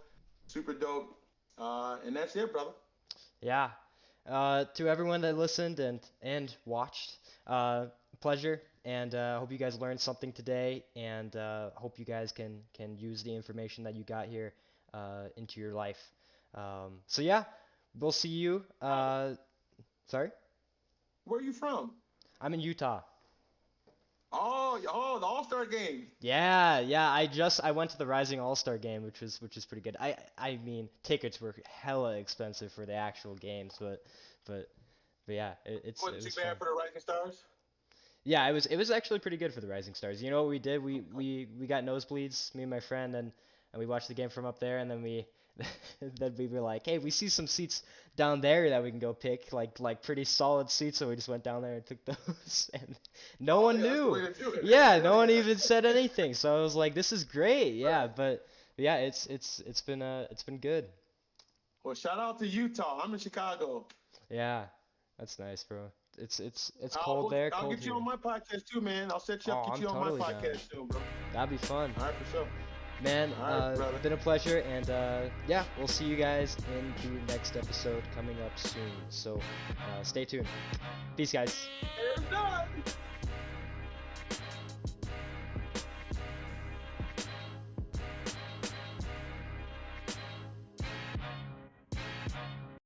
Super dope. And that's it, brother. Yeah. To everyone that listened and watched, pleasure. And hope you guys learned something today, and hope you guys can use the information that you got here into your life. So yeah, we'll see you. Sorry? Where are you from? I'm in Utah. Oh, the All-Star game. Yeah. I went to the Rising All-Star game, which was pretty good. I mean, tickets were hella expensive for the actual games, but yeah, it was too bad fun. for the Rising Stars? Yeah, it was actually pretty good for the Rising Stars. You know what we did? We got nosebleeds, me and my friend, and we watched the game from up there, and then we were like, hey, we see some seats down there that we can go pick, like pretty solid seats, so we just went down there and took those, and no one knew. Yeah, no one even said anything. So I was like, this is great. Yeah, but yeah, it's been good. Well, shout out to Utah. I'm in Chicago. Yeah, that's nice, bro. It's cold there. I'll Cold get you here. on my podcast too, man. I'll set you up, get I'm you on totally my down. podcast soon, bro. That'd be fun. All right, for sure. Man, All right, brother. been a pleasure, and yeah, we'll see you guys in the next episode coming up soon. So stay tuned. Peace, guys. It's done.